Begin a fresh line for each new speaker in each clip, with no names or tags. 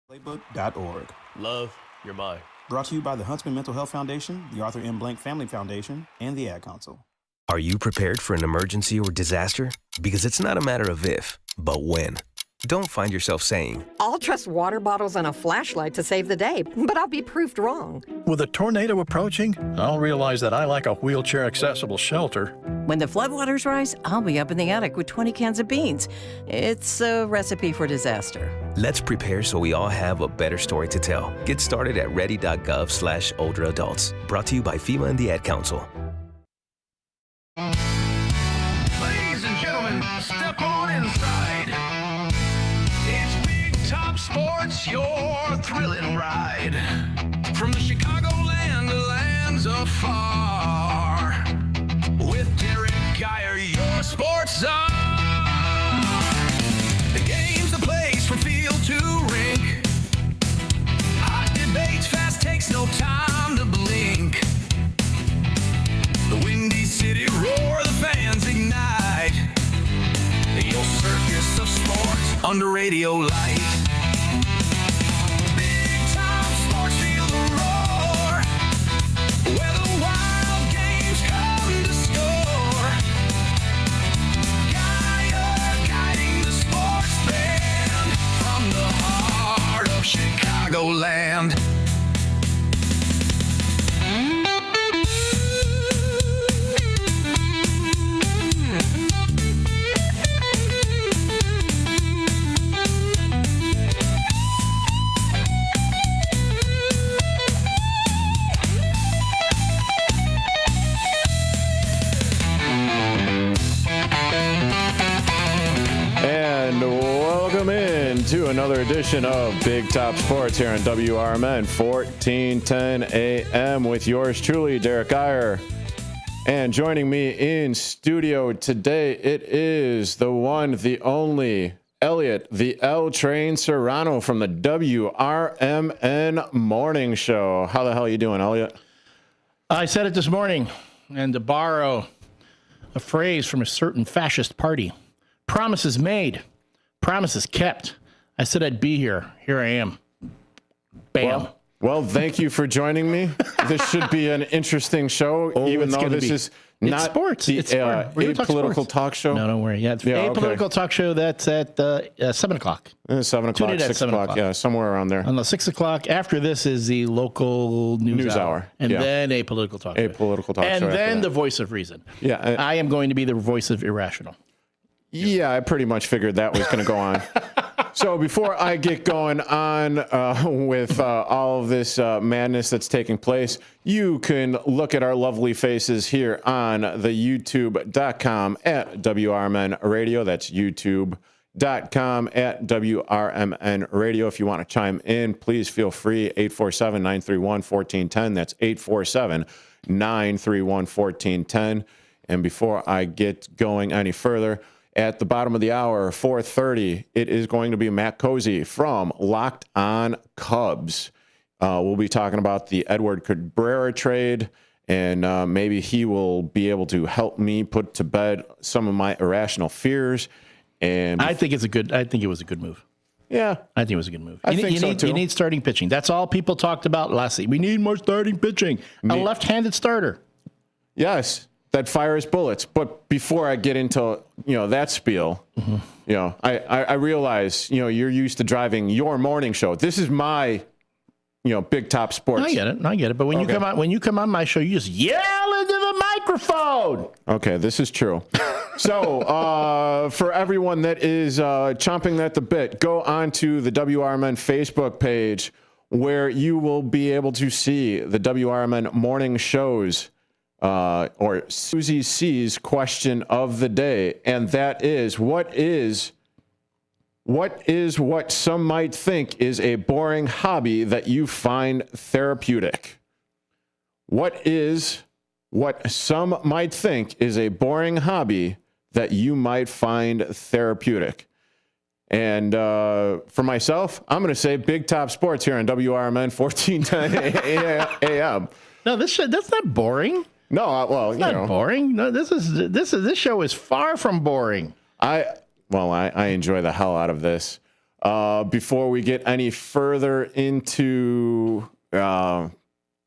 Playbook.org.
Love, you're mine.
Brought to you by the Huntsman Mental Health Foundation, the Arthur M. Blank Family Foundation, and the Ad Council.
Are you prepared for an emergency or disaster? Because it's not a matter of if, but when. Don't find yourself saying,
I'll trust water bottles and a flashlight to save the day, but I'll be proved wrong.
With a tornado approaching, I'll realize that I like a wheelchair-accessible shelter.
When the floodwaters rise, I'll be up in the attic with 20 cans of beans. It's a recipe for disaster.
let's prepare so we all have a better story to tell. Get started at ready.gov/older adults. Brought to you by FEMA and the Ad Council.
Ladies and gentlemen, step on inside. It's Big Top Sports, your thrilling ride. From the Chicagoland to lands afar. With Derrick Geyer, your sports czar. The game's the place from field to rink. Hot debates, fast takes, no time to blink. The Windy City roar, the fans ignite. Your circus of sports under radio light. Big Time Sports, feel the roar. Where the wild games come to score. Guiding the sports band from the heart of Chicagoland.
And welcome in to another edition of Big Top Sports here on WRMN 1410 AM with yours truly, Derrick Geyer. And joining me in studio today, it is the one, the only, Elliott, the L Train Serrano from the WRMN Morning Show. How the hell are you doing, Elliott?
I said it this morning, and to borrow a phrase from a certain fascist party, promises made, promises kept. I said I'd be here. Here I am. Bam.
Well, thank you for joining me. This should be an interesting show, even though this is not
sports.
The
It's sport. We're gonna talk
apolitical
sports.
talk show.
No, don't worry. Yeah, it's
Yeah,
apolitical
okay.
talk show. That's at 7 o'clock.
7
Tune
o'clock,
in at
6
7
o'clock,
o'clock.
yeah, somewhere around there.
On the 6 o'clock. After this is the local news hour. And
yeah.
then apolitical talk show.
Apolitical talk
and
show after
then
that.
the voice of reason.
Yeah,
I am going to be the voice of irrational.
Yeah, I pretty much figured that was going to go on. So before I get going on with all of this madness that's taking place, you can look at our lovely faces here on the youtube.com at WRMN Radio. That's youtube.com at WRMN Radio. If you want to chime in, please feel free. 847-931-1410. That's 847-931-1410. And before I get going any further, at the bottom of the hour, 4:30, it is going to be Matt Cozzi from Locked On Cubs. We'll be talking about the Edward Cabrera trade, and maybe he will be able to help me put to bed some of my irrational fears. And
I think it was a good move.
Yeah,
I think it was a good move.
I think so, too.
You need starting pitching. That's all people talked about last week. We need more starting pitching. A left-handed starter.
Yes, that fires bullets. But before I get into that spiel, I realize you're used to driving your morning show. This is my Big Top Sports.
I get it. But when you come on my show, you just yell into the microphone.
Okay, this is true. So for everyone that is chomping at the bit, go on to the WRMN Facebook page where you will be able to see the WRMN morning shows. Or Susie C's question of the day, and that is what some might think is a boring hobby that you find therapeutic? What some might think is a boring hobby that you might find therapeutic? And for myself, I'm going to say Big Top Sports here on WRMN 1410 AM.
No, that's not boring.
No, well,
it's not boring. No, this show is far from boring.
I enjoy the hell out of this. before we get any further into the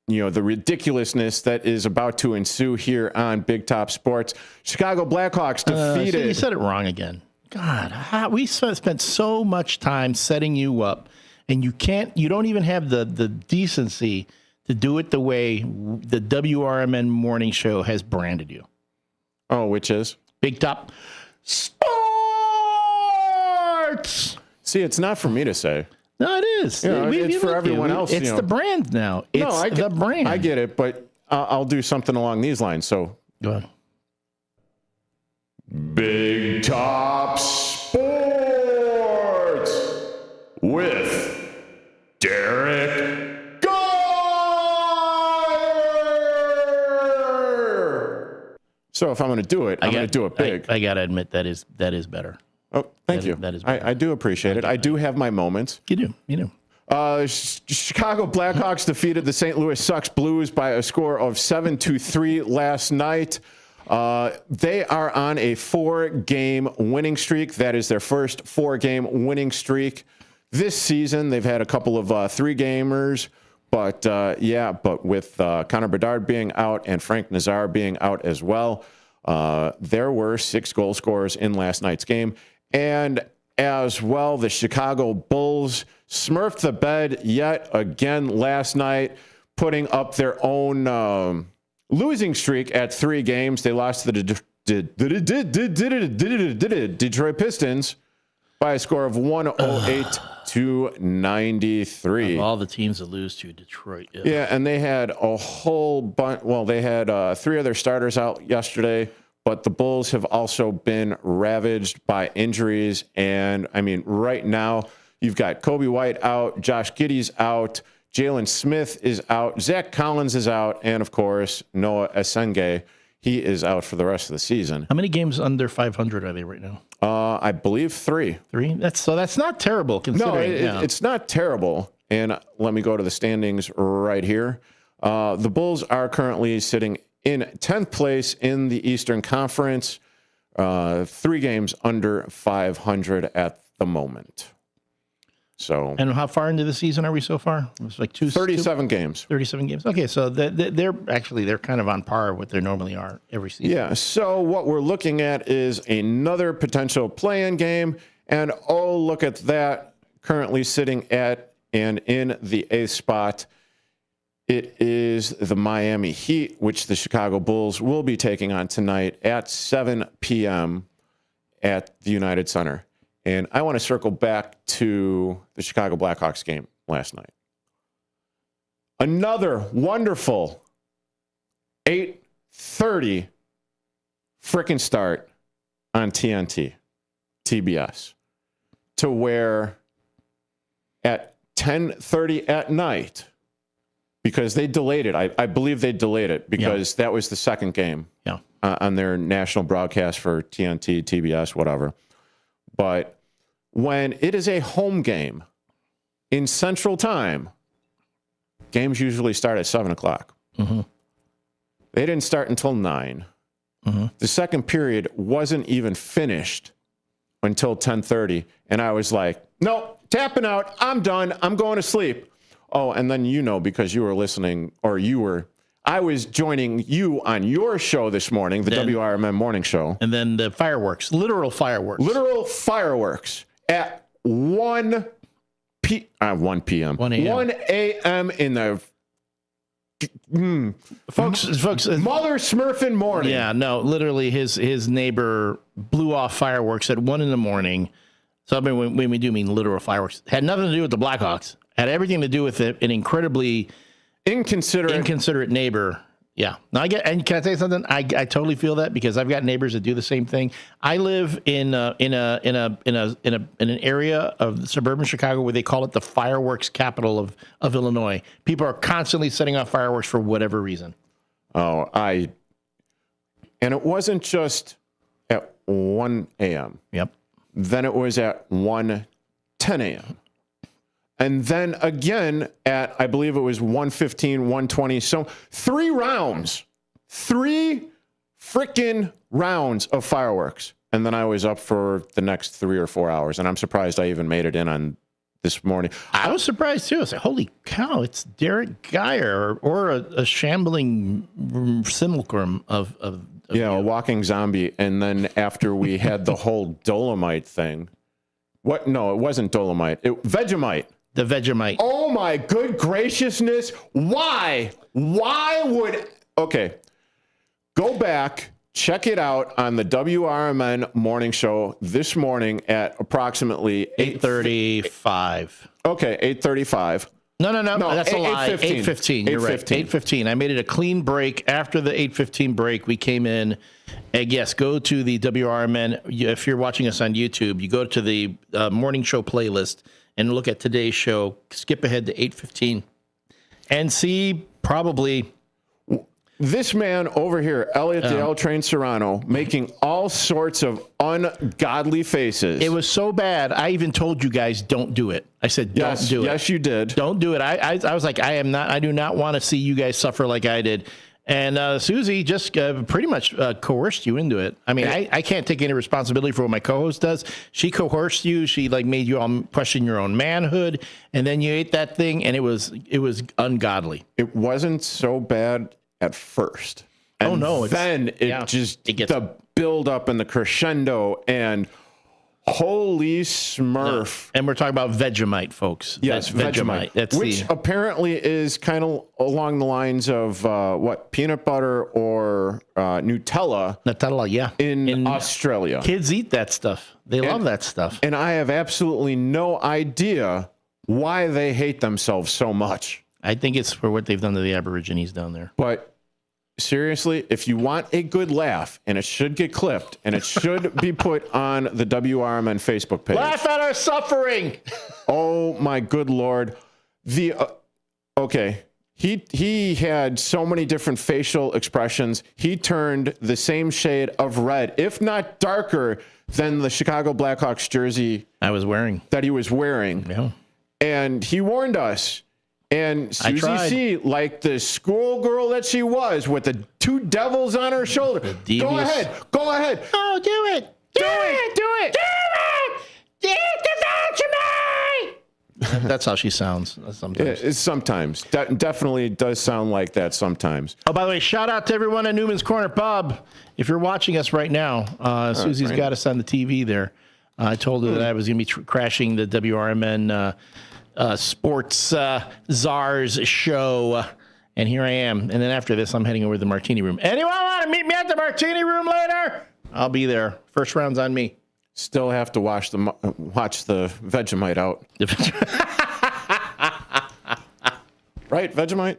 ridiculousness that is about to ensue here on Big Top Sports. Chicago Blackhawks defeated.
You said it wrong again. God, we spent so much time setting you up, and you don't even have the decency to do it the way the WRMN morning show has branded you.
Oh, which is?
Big Top Sports.
See, it's not for me to say.
No, it is.
It's for everyone else.
It's the brand now. It's the brand.
I get it, but I'll do something along these lines. So
go ahead.
Big Top Sports with Derrick Geyer. So if I'm going to do it, I'm going to do it big.
I got to admit that is better.
Oh, thank you.
That is
I do appreciate it. I do have my moments.
You do.
Chicago Blackhawks defeated the St. Louis Sucks Blues by a score of 7-3 last night. They are on a 4-game winning streak. That is their first 4-game winning streak this season. They've had a couple of 3-gamers, but with Connor Bedard being out and Frank Nazar being out as well, there were 6 goal scorers in last night's game. And as well, the Chicago Bulls smurfed the bed yet again last night, putting up their own losing streak at 3 games. They lost to the Detroit Pistons by a score of 108-93.
Of all the teams that lose to Detroit.
Yeah, and they had a whole bunch. Well, they had 3 of their starters out yesterday, but the Bulls have also been ravaged by injuries. And, I mean, right now, you've got Kobe White out, Josh Giddey's out, Jalen Smith is out, Zach Collins is out, and, of course, Noah Esenge. He is out for the rest of the season.
How many games under 500 are they right now?
I believe 3.
3? That's not terrible considering.
No, it's not terrible. And let me go to the standings right here. The Bulls are currently sitting in 10th place in the Eastern Conference, 3 games under 500 at the moment. So,
and how far into the season are we so far? It's like
37 games.
37 games. Okay, so they're kind of on par with what they normally are every season.
Yeah. So what we're looking at is another potential play-in game, and oh, look at that! Currently sitting at and in the 8th spot, it is the Miami Heat, which the Chicago Bulls will be taking on tonight at 7 p.m. at the United Center. And I want to circle back to the Chicago Blackhawks game last night. Another wonderful 8:30 frickin' start on TNT, TBS, to where at 10:30 at night, because they delayed it. I believe they delayed it because that was the second game on their national broadcast for TNT, TBS, whatever. But when it is a home game in Central Time, games usually start at 7 o'clock.
Mm-hmm.
They didn't start until 9.
Mm-hmm.
The second period wasn't even finished until 10:30. And I was like, no, tapping out. I'm done. I'm going to sleep. Oh, and then because you were listening, I was joining you on your show this morning, the WRMN morning show.
And then the fireworks, literal fireworks.
Literal fireworks at 1 p.m. 1 a.m. in the
folks,
Mother Smurfin' morning.
Yeah, no, literally his neighbor blew off fireworks at 1 a.m. So I mean, when we do mean literal fireworks, had nothing to do with the Blackhawks. Had everything to do with an incredibly inconsiderate neighbor. Yeah. Now and can I tell you something? I totally feel that because I've got neighbors that do the same thing. I live in an area of suburban Chicago where they call it the fireworks capital of Illinois. People are constantly setting off fireworks for whatever reason.
Oh, and it wasn't just at 1 a.m.
Yep.
Then it was at 1:10 a.m. And then again at, I believe it was 1:15, 1:20. So 3 rounds, 3 freaking rounds of fireworks and then I was up for the next 3 or 4 hours, and I'm surprised I even made it in on this morning.
I was surprised too. I was like, holy cow, it's Derrick Geyer or a shambling simulacrum of
a walking zombie. And then after we had the whole Dolomite thing, what? No, it wasn't Dolomite. Vegemite.
The Vegemite.
Oh my good graciousness. Why? Why would, okay, go back, check it out on the WRMN morning show this morning at approximately
8:35.
Okay, 8:35.
No, that's a lie. 8:15. You're right.
8:15.
8:15. I made it a clean break. After the 8:15 break, we came in. And yes, go to the WRMN. If you're watching us on YouTube, you go to the morning show playlist and look at today's show. Skip ahead to 8:15 and see probably
this man over here, Elliott the L Train Serrano, making all sorts of ungodly faces.
It was so bad. I even told you guys, don't do it. I said, don't do it.
Yes, you did.
Don't do it. I was like, I do not want to see you guys suffer like I did. And Susie just pretty much coerced you into it. I mean, I can't take any responsibility for what my co-host does. She coerced you. She like made you all question your own manhood, and then you ate that thing, and it was ungodly.
It wasn't so bad at first. And then it gets the build up and the crescendo and holy smurf.
And we're talking about Vegemite, folks.
Yes, Vegemite.
That's
which apparently is kind of along the lines of peanut butter or Nutella.
Nutella, yeah.
In Australia.
Kids eat that stuff. They love that stuff.
And I have absolutely no idea why they hate themselves so much.
I think it's for what they've done to the Aborigines down there.
But seriously, if you want a good laugh, and it should get clipped, and it should be put on the WRMN Facebook page.
Laugh at our suffering.
Oh my good Lord. Okay. He had so many different facial expressions. He turned the same shade of red, if not darker, than the Chicago Blackhawks jersey
I was wearing.
That he was wearing.
Yeah.
And he warned us. And Susie C, like the schoolgirl that she was, with the two devils on her shoulder. Go ahead.
Oh, do it. Do it. That's how she sounds sometimes.
Sometimes. That definitely does sound like that sometimes.
Oh, by the way, shout out to everyone at Newman's Corner Pub. If you're watching us right now, Susie's got us on the TV there. I told her that I was going to be crashing the WRMN Sports Czars show, and here I am. And then after this, I'm heading over to the Martini Room. Anyone want to meet me at the Martini Room later? I'll be there. First round's on me.
Still have to watch the Vegemite out. Right, Vegemite?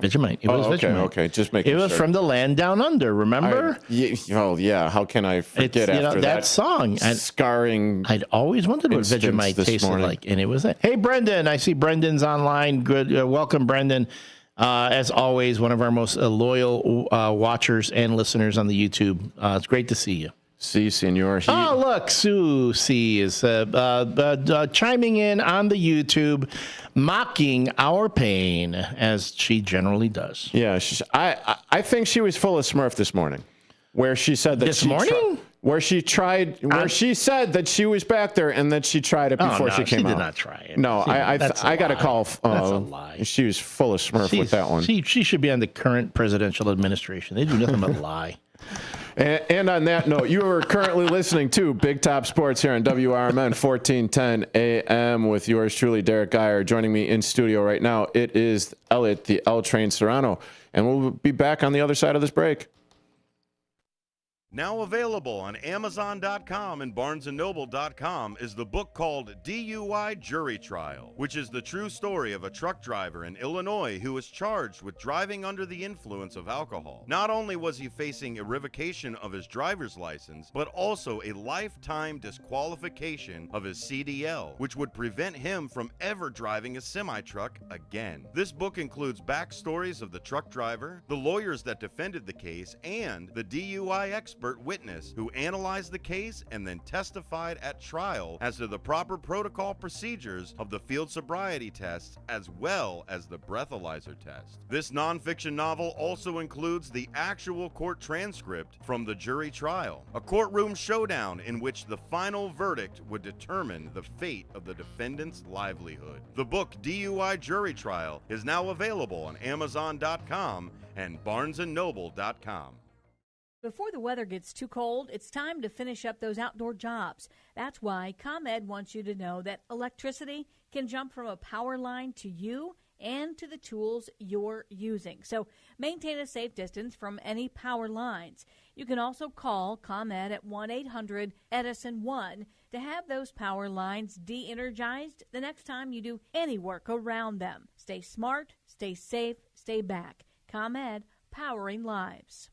Vegemite. It was Vegemite.
Okay. Just making sure.
It was from the land down under, remember?
Yeah. How can I forget after
that song?
Scarring.
I'd always wondered what Vegemite tasted like, and it was that. Hey, Brendan. I see Brendan's online. Good. Welcome, Brendan. As always, one of our most loyal watchers and listeners on the YouTube. It's great to see you.
See, senor.
Oh, look, Susie is chiming in on the YouTube, mocking our pain, as she generally does.
Yeah, I think she was full of smurf this morning, where she said that she said that she was back there and that she tried it before she came out.
She did not try it.
No, I got a call.
That's a lie.
She was full of smurf with that one.
She should be on the current presidential administration. They do nothing but lie.
And on that note, you are currently listening to Big Top Sports here on WRMN 1410 AM with yours truly, Derrick Geyer. Joining me in studio right now, it is Elliott, the L Train Serrano. And we'll be back on the other side of this break.
Now available on Amazon.com and BarnesandNoble.com is the book called DUI Jury Trial, which is the true story of a truck driver in Illinois who was charged with driving under the influence of alcohol. Not only was he facing a revocation of his driver's license, but also a lifetime disqualification of his CDL, which would prevent him from ever driving a semi-truck again. This book includes backstories of the truck driver, the lawyers that defended the case, and the DUI expert expert witness who analyzed the case and then testified at trial as to the proper protocol procedures of the field sobriety tests as well as the breathalyzer test. This nonfiction novel also includes the actual court transcript from the jury trial, a courtroom showdown in which the final verdict would determine the fate of the defendant's livelihood. The book DUI Jury Trial is now available on Amazon.com and BarnesandNoble.com.
Before the weather gets too cold, it's time to finish up those outdoor jobs. That's why ComEd wants you to know that electricity can jump from a power line to you and to the tools you're using. So maintain a safe distance from any power lines. You can also call ComEd at 1-800-EDISON-1 to have those power lines de-energized the next time you do any work around them. Stay smart, stay safe, stay back. ComEd, powering lives.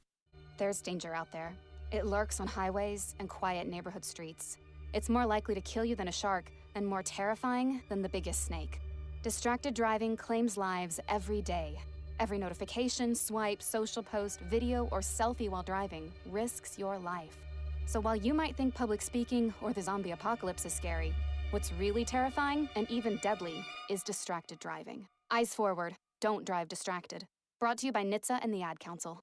There's danger out there. It lurks on highways and quiet neighborhood streets. It's more likely to kill you than a shark and more terrifying than the biggest snake. Distracted driving claims lives every day. Every notification, swipe, social post, video, or selfie while driving risks your life. So while you might think public speaking or the zombie apocalypse is scary, what's really terrifying and even deadly is distracted driving. Eyes forward, don't drive distracted. Brought to you by NHTSA and the Ad Council.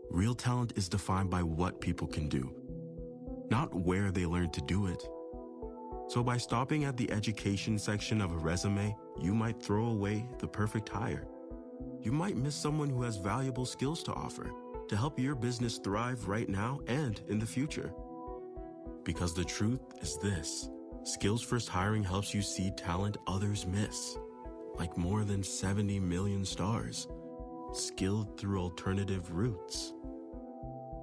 Real talent is defined by what people can do, not where they learn to do it. So by stopping at the education section of a resume, you might throw away the perfect hire. You might miss someone who has valuable skills to offer to help your business thrive right now and in the future. Because the truth is this: Skills First Hiring helps you see talent others miss, like more than 70 million stars, skilled through alternative routes.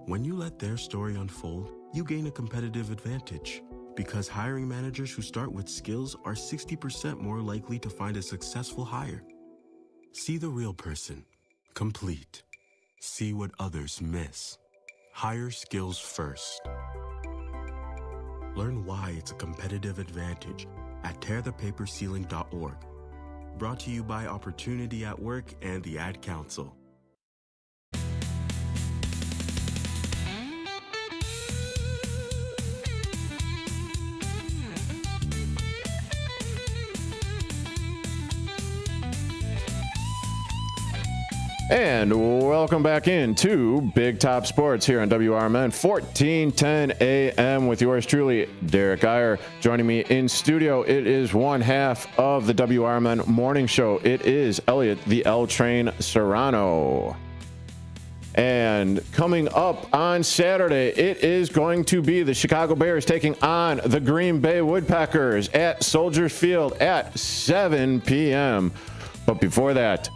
When you let their story unfold, you gain a competitive advantage, because hiring managers who start with skills are 60% more likely to find a successful hire. See the real person, complete. See what others miss. Hire skills first. Learn why it's a competitive advantage at tearthepaperceiling.org. Brought to you by Opportunity at Work and the Ad Council.
And welcome back into Big Top Sports here on WRMN 1410 AM with yours truly, Derrick Geyer. Joining me in studio, it is one half of the WRMN morning show. It is Elliott, the L Train Serrano. And coming up on Saturday, it is going to be the Chicago Bears taking on the Green Bay Woodpeckers at Soldier Field at 7 p.m. But before that,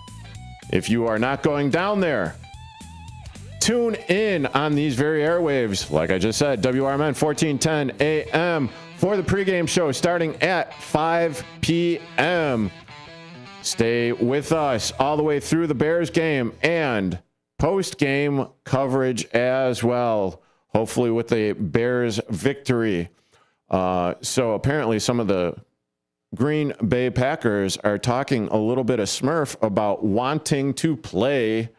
if you are not going down there, tune in on these very airwaves. Like I just said, WRMN 1410 AM for the pregame show starting at 5 p.m. Stay with us all the way through the Bears game and post-game coverage as well, hopefully with a Bears victory. So apparently some of the Green Bay Packers are talking a little bit of smurf about wanting to play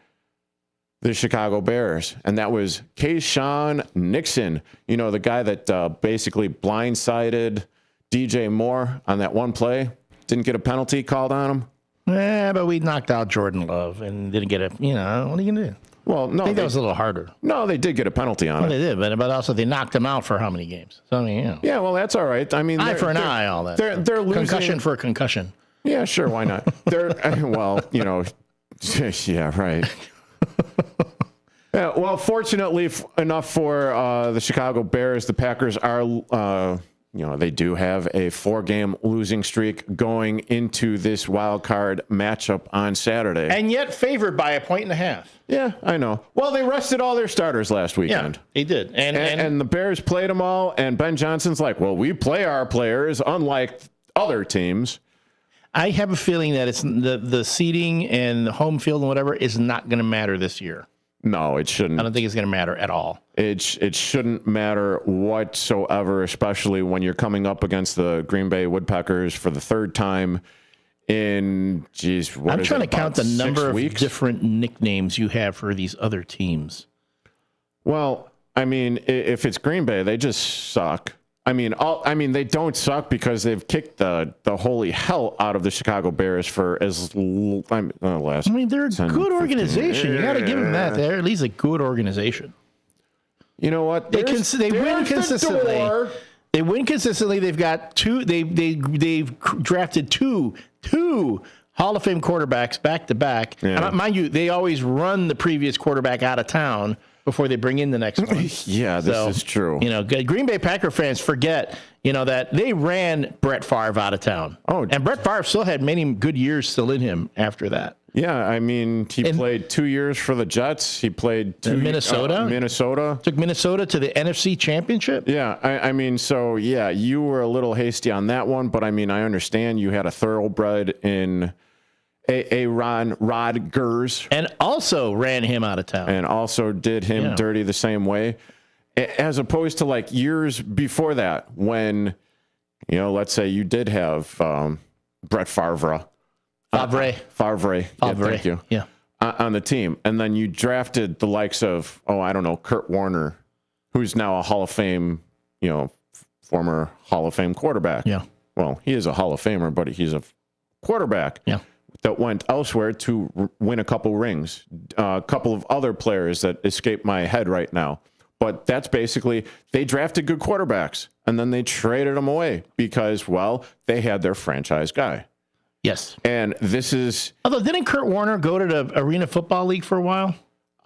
the Chicago Bears. And that was Kayshawn Nixon, you know, the guy that basically blindsided DJ Moore on that one play. Didn't get a penalty called on him.
Yeah, but we knocked out Jordan Love and didn't get a, what are you going to do?
Well, no.
I think that was a little harder.
No, they did get a penalty on it.
They did, but also they knocked him out for how many games? So, I mean,
Yeah, well, that's all right. I mean,
eye for an eye, all that.
They're losing.
Concussion for a concussion.
Yeah, sure, why not? Well, yeah, right. Yeah, well, fortunately enough for the Chicago Bears, the Packers are, they do have a 4-game losing streak going into this wild card matchup on Saturday.
And yet favored by 1.5 points.
Yeah, I know. Well, they rested all their starters last weekend.
Yeah, they did.
And the Bears played them all, and Ben Johnson's like, well, we play our players, unlike other teams.
I have a feeling that it's the seeding and the home field and whatever is not going to matter this year.
No, it shouldn't.
I don't think it's going to matter at all.
It shouldn't matter whatsoever, especially when you're coming up against the Green Bay Woodpeckers for the third time in,
I'm trying to count the number
weeks?
of different nicknames you have for these other teams.
Well, I mean, if it's Green Bay, they just suck. I mean, they don't suck because they've kicked the holy hell out of the Chicago Bears for last.
I mean, they're a
10,
good
15.
organization. You got to give them that. They're at least a good organization.
You know what?
They win consistently. They win consistently. They've got two. They've drafted two Hall of Fame quarterbacks back to back. And mind you, they always run the previous quarterback out of town before they bring in the next one.
Yeah, this is true.
You know, Green Bay Packer fans forget, that they ran Brett Favre out of town. Oh, and Brett Favre still had many good years still in him after that.
Yeah, I mean, he played 2 years for the Jets. He played
Minnesota. Took Minnesota to the NFC Championship.
Yeah, I mean, so, yeah, you were a little hasty on that one, but, I mean, I understand you had a thoroughbred in Rod Gers.
And also ran him out of town.
And also did him dirty the same way. As opposed to, like, years before that when, let's say you did have Brett Favre. Favre. Yeah, thank you.
Yeah.
On the team. And then you drafted the likes of, Kurt Warner, who's now a Hall of Fame, former Hall of Fame quarterback.
Yeah.
Well, he is a Hall of Famer, but he's a quarterback.
Yeah.
That went elsewhere to win a couple rings. A couple of other players that escape my head right now. But that's basically, they drafted good quarterbacks, and then they traded them away because, they had their franchise guy.
Yes.
And this is...
Although, didn't Kurt Warner go to the Arena Football League for a while?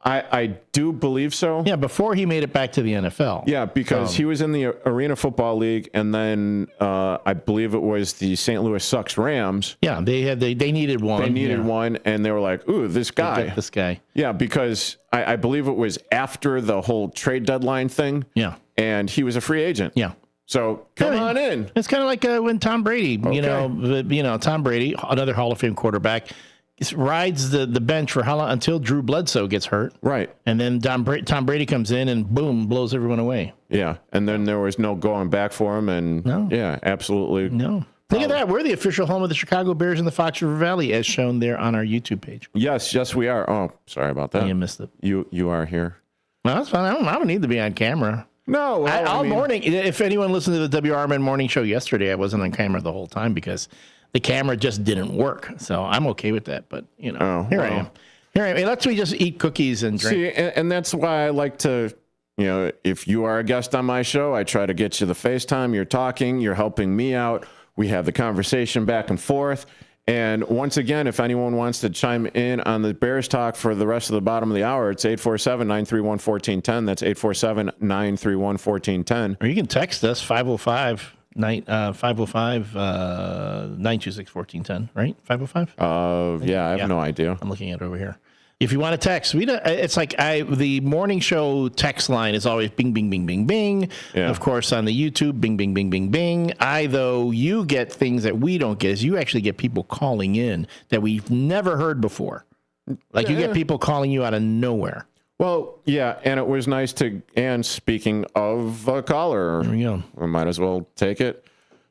I do believe so.
Yeah, before he made it back to the NFL.
Yeah, because he was in the Arena Football League, and then I believe it was the St. Louis Sucks Rams.
Yeah, they needed one.
They needed one, and they were like, ooh, this guy.
This guy.
Yeah, because I believe it was after the whole trade deadline thing.
Yeah.
And he was a free agent.
Yeah.
So come on in.
It's kind of like when Tom Brady, Tom Brady, another Hall of Fame quarterback, rides the bench for how long? Until Drew Bledsoe gets hurt.
Right.
And then Tom Brady comes in and boom, blows everyone away.
Yeah. And then there was no going back for him. And yeah, absolutely.
No. Look at that. We're the official home of the Chicago Bears in the Fox River Valley, as shown there on our YouTube page.
Yes, we are. Oh, sorry about that.
You missed it.
You are here.
Well, that's fine. I don't need to be on camera.
No.
All morning, if anyone listened to the WRMN morning show yesterday, I wasn't on camera the whole time because the camera just didn't work. So I'm okay with that. But, here I am. It lets me just eat cookies and drink.
See, and that's why I like to, if you are a guest on my show, I try to get you the FaceTime. You're talking. You're helping me out. We have the conversation back and forth. And once again, if anyone wants to chime in on the Bears talk for the rest of the bottom of the hour, it's 847-931-1410. That's 847-931-1410.
Or you can text us, 505-926-1410, right? 505?
Yeah, I have no idea.
I'm looking at it over here. If you want to text, it's like the morning show text line is always bing, bing, bing, bing, bing.
Yeah.
Of course, on the YouTube, bing, bing, bing, bing, bing. You get things that we don't get is you actually get people calling in that we've never heard before. Like you get people calling you out of nowhere.
Well, yeah, and it was nice and speaking of a caller,
there we go.
We might as well take it.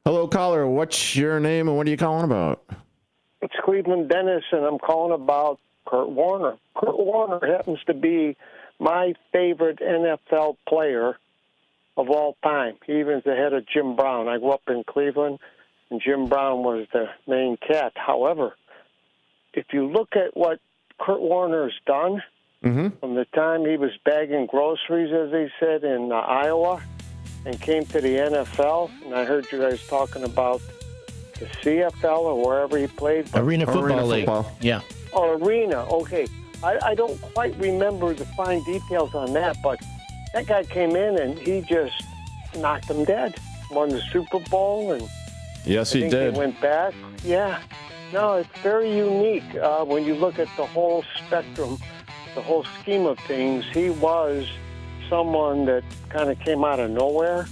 Hello, caller. What's your name and what are you calling about?
It's Cleveland Dennis, and I'm calling about Kurt Warner. Kurt Warner happens to be my favorite NFL player of all time. He even is ahead of Jim Brown. I grew up in Cleveland, and Jim Brown was the main cat. However, if you look at what Kurt Warner's done from the time he was bagging groceries, as they said, in Iowa, and came to the NFL, and I heard you guys talking about the CFL or wherever he played.
Arena Football League. Yeah.
Oh, Arena. Okay. I don't quite remember the fine details on that, but that guy came in and he just knocked him dead. Won the Super Bowl, and
yes,
I
he
think
did.
He went back. Yeah. No, it's very unique when you look at the whole spectrum, the whole scheme of things. He was someone that kind of came out of nowhere.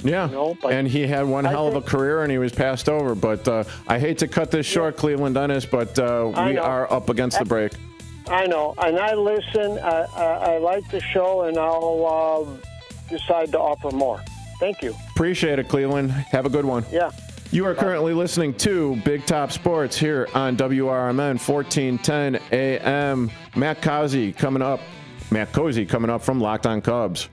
Yeah,
but
and he had one hell of a career, and he was passed over. But I hate to cut this short, Cleveland Dennis, but we are up against the break.
I know, and I listen. I like the show, and I'll decide to offer more. Thank you.
Appreciate it, Cleveland. Have a good one.
Yeah.
You are currently listening to Big Top Sports here on WRMN 1410 AM. Matt Cozzi coming up from Locked On Cubs.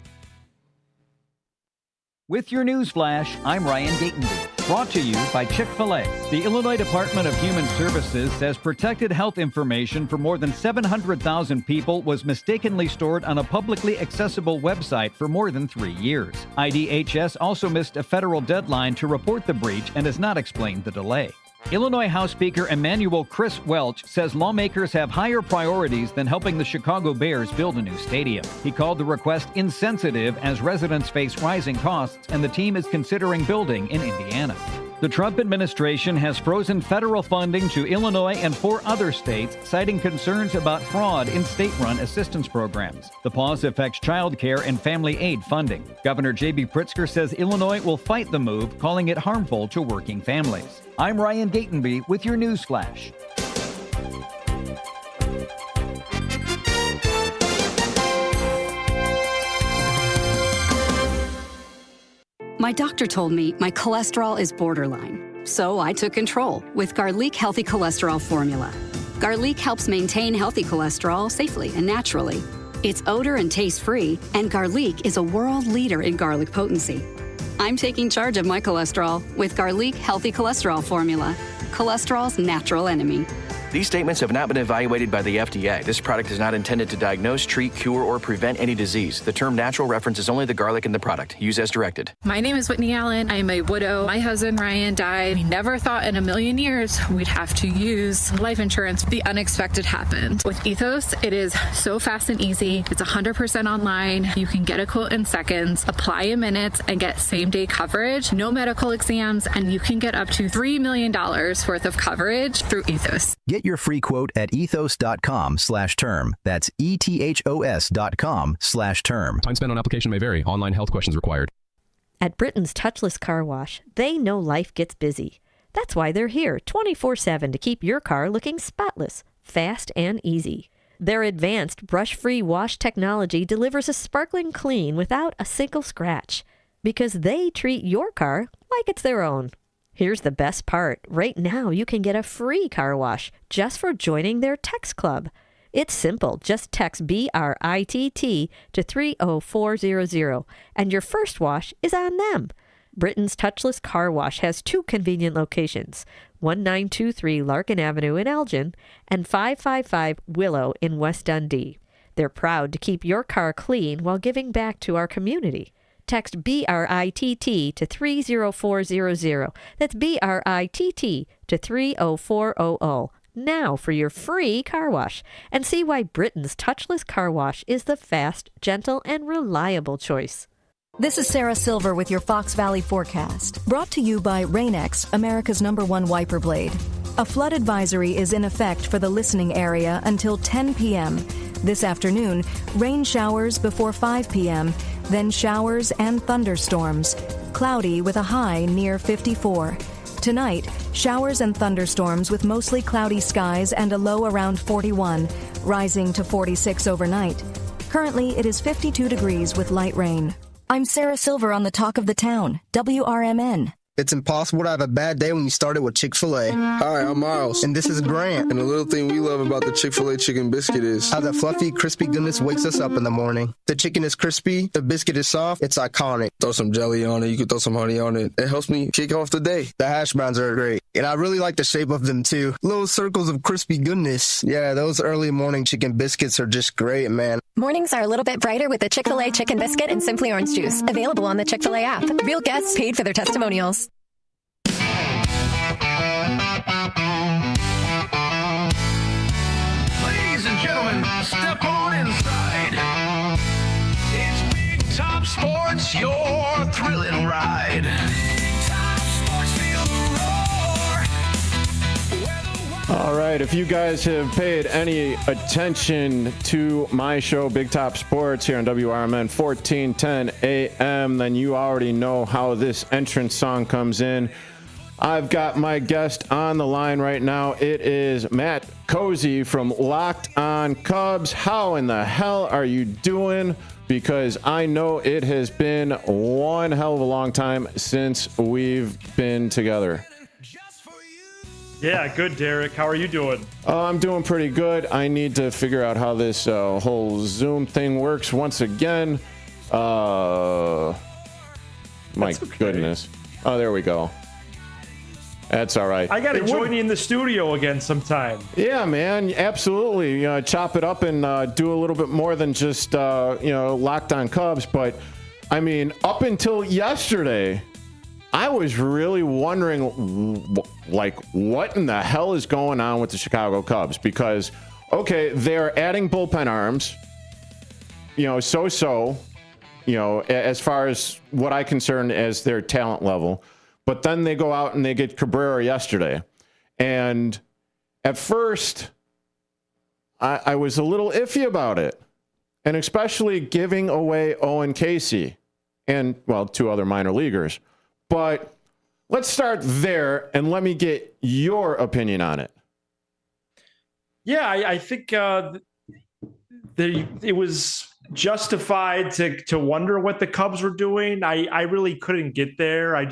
With your news flash, I'm Ryan Gatenby. Brought to you by Chick-fil-A. The Illinois Department of Human Services says protected health information for more than 700,000 people was mistakenly stored on a publicly accessible website for more than 3 years. IDHS also missed a federal deadline to report the breach and has not explained the delay. Illinois House Speaker Emanuel Chris Welch says lawmakers have higher priorities than helping the Chicago Bears build a new stadium. He called the request insensitive as residents face rising costs and the team is considering building in Indiana. The Trump administration has frozen federal funding to Illinois and 4 other states, citing concerns about fraud in state-run assistance programs. The pause affects child care and family aid funding. Governor J.B. Pritzker says Illinois will fight the move, calling it harmful to working families. I'm Ryan Gatenby with your news flash.
My doctor told me my cholesterol is borderline, so I took control with Garlic Healthy Cholesterol Formula. Garlic helps maintain healthy cholesterol safely and naturally. It's odor and taste-free, and Garlic is a world leader in garlic potency. I'm taking charge of my cholesterol with Garlic Healthy Cholesterol Formula, cholesterol's natural enemy.
These statements have not been evaluated by the FDA. This product is not intended to diagnose, treat, cure, or prevent any disease. The term natural references only the garlic in the product. Use as directed.
My name is Whitney Allen. I'm a widow. My husband, Ryan, died. We never thought in a million years we'd have to use life insurance. The unexpected happened. With Ethos, it is so fast and easy. It's 100% online. You can get a quote in seconds, apply in minutes, and get same-day coverage, no medical exams, and you can get up to $3 million worth of coverage through Ethos.
Get your free quote at ethos.com/term. That's ethos.com/term.
Time spent on application may vary. Online health questions required.
At Britain's Touchless Car Wash, they know life gets busy. That's why they're here 24/7 to keep your car looking spotless, fast, and easy. Their advanced brush-free wash technology delivers a sparkling clean without a single scratch, because they treat your car like it's their own. Here's the best part. Right now, you can get a free car wash just for joining their text club. It's simple. Just text BRITT to 30400, and your first wash is on them. Britain's Touchless Car Wash has 2 convenient locations, 1923 Larkin Avenue in Elgin and 555 Willow in West Dundee. They're proud to keep your car clean while giving back to our community. Text BRITT to 30400. That's BRITT to 30400. Now for your free car wash. And see why Britain's Touchless Car Wash is the fast, gentle, and reliable choice.
This is Sarah Silver with your Fox Valley forecast. Brought to you by Rain-X, America's #1 wiper blade. A flood advisory is in effect for the listening area until 10 p.m. This afternoon, rain showers before 5 p.m., then showers and thunderstorms. Cloudy with a high near 54. Tonight, showers and thunderstorms with mostly cloudy skies and a low around 41, rising to 46 overnight. Currently, it is 52 degrees with light rain. I'm Sarah Silver on the Talk of the Town, WRMN.
It's impossible to have a bad day when you started with Chick-fil-A.
Hi, I'm Miles.
And this is Grant.
And the little thing we love about the Chick-fil-A chicken biscuit is
how that fluffy, crispy goodness wakes us up in the morning. The chicken is crispy, the biscuit is soft, it's iconic.
Throw some jelly on it, you can throw some honey on it. It helps me kick off the day.
The hash browns are great. And I really like the shape of them too. Little circles of crispy goodness. Yeah, those early morning chicken biscuits are just great, man.
Mornings are a little bit brighter with the Chick-fil-A chicken biscuit and Simply Orange Juice. Available on the Chick-fil-A app. Real guests paid for their testimonials.
Ladies and gentlemen, step on inside. It's Big Top Sports, your thrilling ride. Big Top Sports, feel the roar.
All right, if you guys have paid any attention to my show, Big Top Sports, here on WRMN 1410 AM, then you already know how this entrance song comes in. I've got my guest on the line right now. It is Matt Cozzi from Locked On Cubs. How in the hell are you doing? Because I know it has been one hell of a long time since we've been together.
Yeah, good, Derek. How are you doing?
I'm doing pretty good. I need to figure out how this whole Zoom thing works once again. My goodness. Oh, there we go. That's all right.
I got to join you in the studio again sometime.
Yeah, man, absolutely. Chop it up and do a little bit more than just Locked On Cubs. But I mean, up until yesterday, I was really wondering, what in the hell is going on with the Chicago Cubs? Because, okay, they're adding bullpen arms, as far as what I concern as their talent level. But then they go out and they get Cabrera yesterday. And at first, I was a little iffy about it. And especially giving away Owen Casey and, two other minor leaguers. But let's start there and let me get your opinion on it.
Yeah, I think it was justified to wonder what the Cubs were doing. I really couldn't get there. I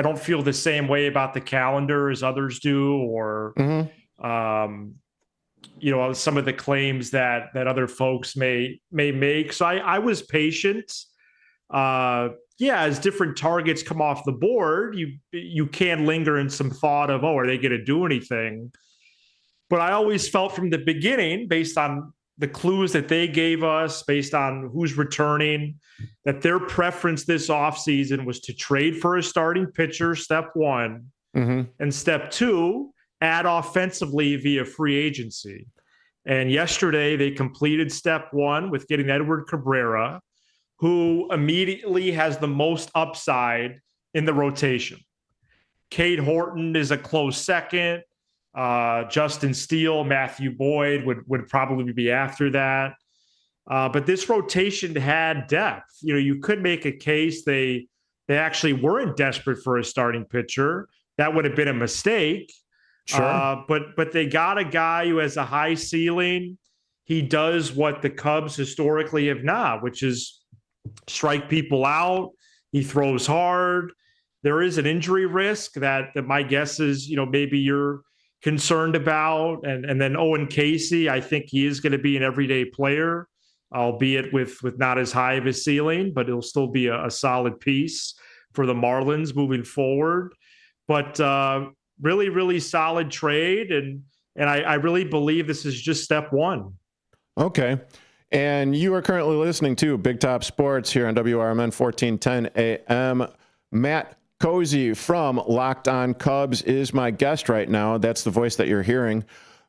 don't feel the same way about the calendar as others do, or some of the claims that other folks may make. So I was patient. As different targets come off the board, you can linger in some thought of, are they going to do anything? But I always felt from the beginning, based on the clues that they gave us, based on who's returning, that their preference this offseason was to trade for a starting pitcher, step one, and step two, add offensively via free agency. And yesterday they completed step one with getting Edward Cabrera, who immediately has the most upside in the rotation. Cade Horton is a close second. Justin Steele, Matthew Boyd would probably be after that. But this rotation had depth. You could make a case they actually weren't desperate for a starting pitcher. That would have been a mistake.
Sure.
But they got a guy who has a high ceiling. He does what the Cubs historically have not, which is strike people out. He throws hard. There is an injury risk that my guess is, maybe you're concerned about. And then Owen Casey, I think he is going to be an everyday player, albeit with not as high of a ceiling, but it'll still be a solid piece for the Marlins moving forward. But really, really solid trade. And I really believe this is just step one.
Okay. And you are currently listening to Big Top Sports here on WRMN 1410 AM. Matt Cozzi from Locked On Cubs is my guest right now. That's the voice that you're hearing.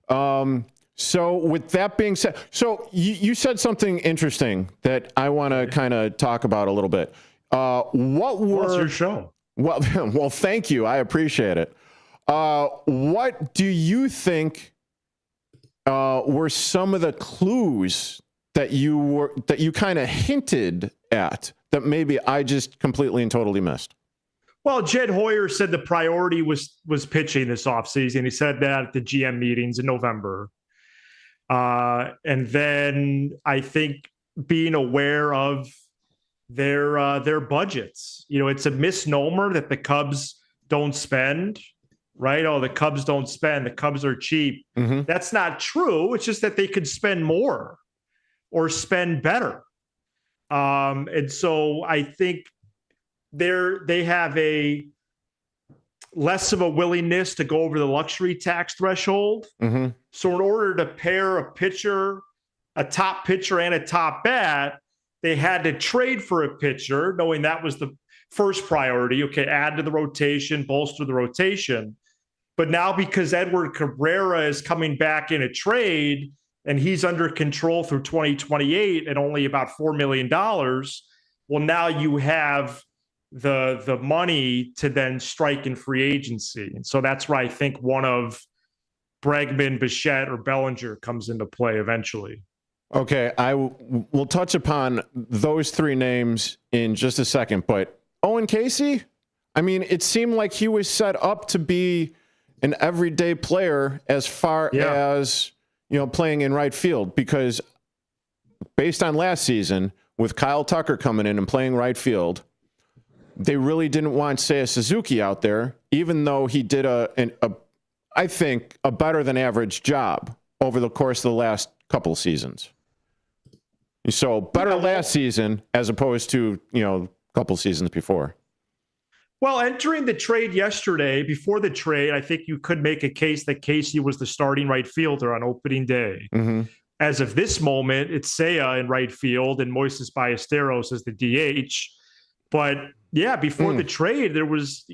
So with that being said, so you said something interesting that I want to kind of talk about a little bit.
What's your show?
Well, thank you. I appreciate it. What do you think were some of the clues that you kind of hinted at that maybe I just completely and totally missed?
Well, Jed Hoyer said the priority was pitching this offseason. He said that at the GM meetings in November. And then I think being aware of their budgets. It's a misnomer that the Cubs don't spend, right? Oh, the Cubs don't spend. The Cubs are cheap. That's not true. It's just that they could spend more or spend better. And so I think they have a less of a willingness to go over the luxury tax threshold. So in order to pair a top pitcher and a top bat, they had to trade for a pitcher, knowing that was the first priority. Okay, add to the rotation, bolster the rotation. But now because Edward Cabrera is coming back in a trade and he's under control through 2028 at only about $4 million, well, now you have the money to then strike in free agency. And so that's where I think one of Bregman, Bichette, or Bellinger comes into play eventually.
Okay, we'll touch upon those three names in just a second, but Owen Casey, I mean, it seemed like he was set up to be an everyday player as far as, playing in right field, because based on last season with Kyle Tucker coming in and playing right field, they really didn't want Seiya Suzuki out there, even though he did I think a better than average job over the course of the last couple of seasons. So better last season as opposed to, couple seasons before.
Well, entering the trade yesterday, before the trade, I think you could make a case that Casey was the starting right fielder on opening day.
Mm-hmm.
As of this moment, it's Seiya in right field and Moises Ballesteros as the DH. But yeah, before the trade, there was,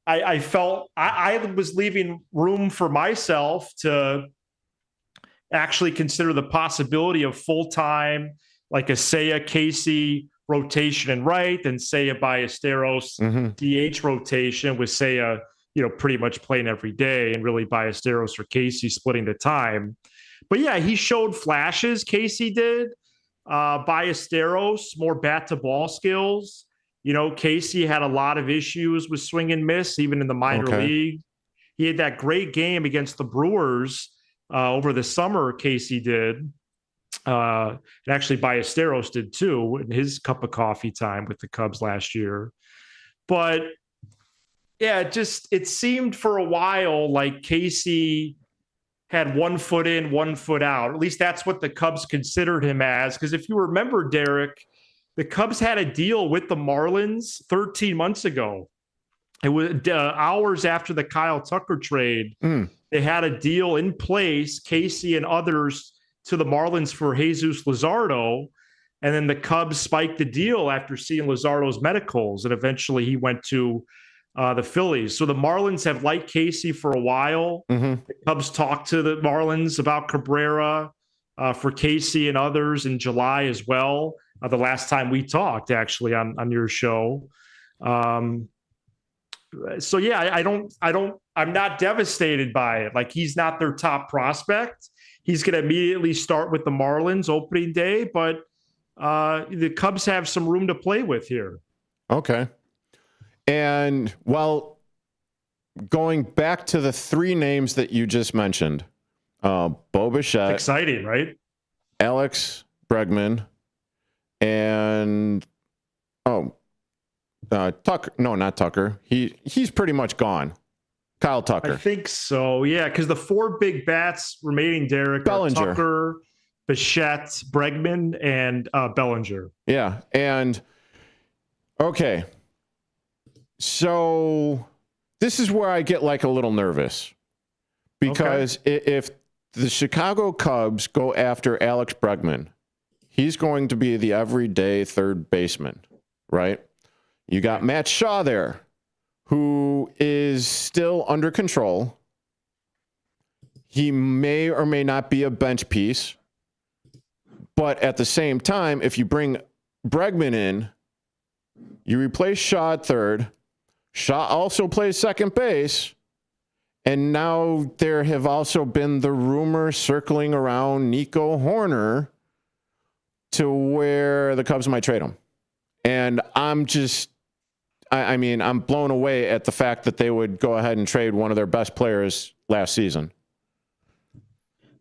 I felt I was leaving room for myself to actually consider the possibility of full-time, like a Seiya Casey rotation in right, and Seiya Ballesteros DH rotation with Seiya, pretty much playing every day, and really Ballesteros or Casey splitting the time. But yeah, he showed flashes. Casey did. Ballesteros, more bat to ball skills. Casey had a lot of issues with swing and miss, even in the minor league. He had that great game against the Brewers over the summer. Casey did. And actually Ballesteros did too in his cup of coffee time with the Cubs last year. But yeah, it seemed for a while like Casey had 1 foot in, 1 foot out. At least that's what the Cubs considered him as. Because if you remember, Derek, the Cubs had a deal with the Marlins 13 months ago. It was hours after the Kyle Tucker trade. They had a deal in place, Casey and others, to the Marlins for Jesus Luzardo. And then the Cubs spiked the deal after seeing Luzardo's medicals. And eventually he went to the Phillies. So the Marlins have liked Casey for a while. The Cubs talked to the Marlins about Cabrera for Casey and others in July as well. The last time we talked, actually, on your show. So yeah, I'm not devastated by it. Like, he's not their top prospect. He's going to immediately start with the Marlins opening day, but the Cubs have some room to play with here.
Okay. And going back to the 3 names that you just mentioned, Bo Bichette,
exciting, right?
Alex Bregman, and Tucker. No, not Tucker. He's pretty much gone. Kyle Tucker.
I think so, yeah, because the 4 big bats remaining, Derek,
Bellinger,
are Tucker, Bichette, Bregman, and Bellinger.
Yeah, and okay. So this is where I get like a little nervous, because if the Chicago Cubs go after Alex Bregman, he's going to be the everyday third baseman, right? You got Matt Shaw there, who is still under control. He may or may not be a bench piece, but at the same time, if you bring Bregman in, you replace Shaw at third. Shaw also plays second base. And now there have also been the rumors circling around Nico Horner to where the Cubs might trade him. And I'm blown away at the fact that they would go ahead and trade one of their best players last season.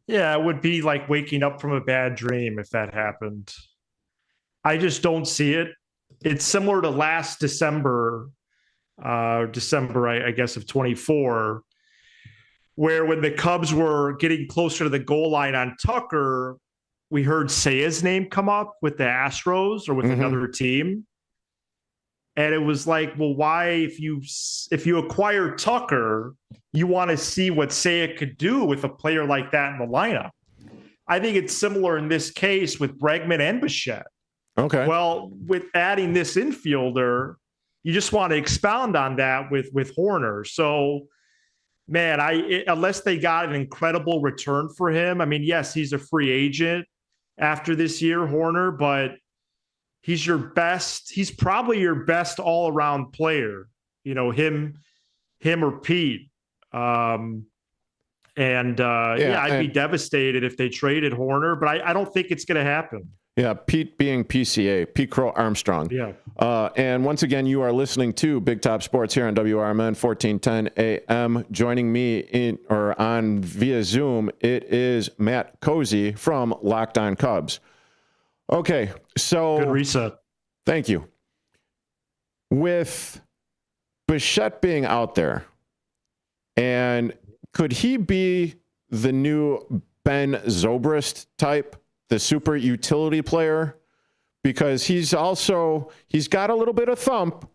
Yeah, it would be like waking up from a bad dream if that happened. I just don't see it. It's similar to last December, I guess, of 24, where when the Cubs were getting closer to the goal line on Tucker, we heard Seiya's name come up with the Astros or with another team. And it was like, well, why, if you acquire Tucker, you want to see what Seiya could do with a player like that in the lineup. I think it's similar in this case with Bregman and Bichette.
Okay.
Well, with adding this infielder, you just want to expound on that with Horner. So, man, unless they got an incredible return for him, I mean, yes, he's a free agent after this year, Horner, but he's probably your best all-around player, him or Pete. I'd be devastated if they traded Horner, but I don't think it's going to happen.
Yeah, Pete being PCA, Pete Crow Armstrong.
Yeah.
And once again, you are listening to Big Top Sports here on WRMN 1410 AM. Joining me on via Zoom, it is Matt Cozzi from Locked On Cubs. Okay, so
good reset.
Thank you. With Bichette being out there, and could he be the new Ben Zobrist type, the super utility player? because he's got a little bit of thump.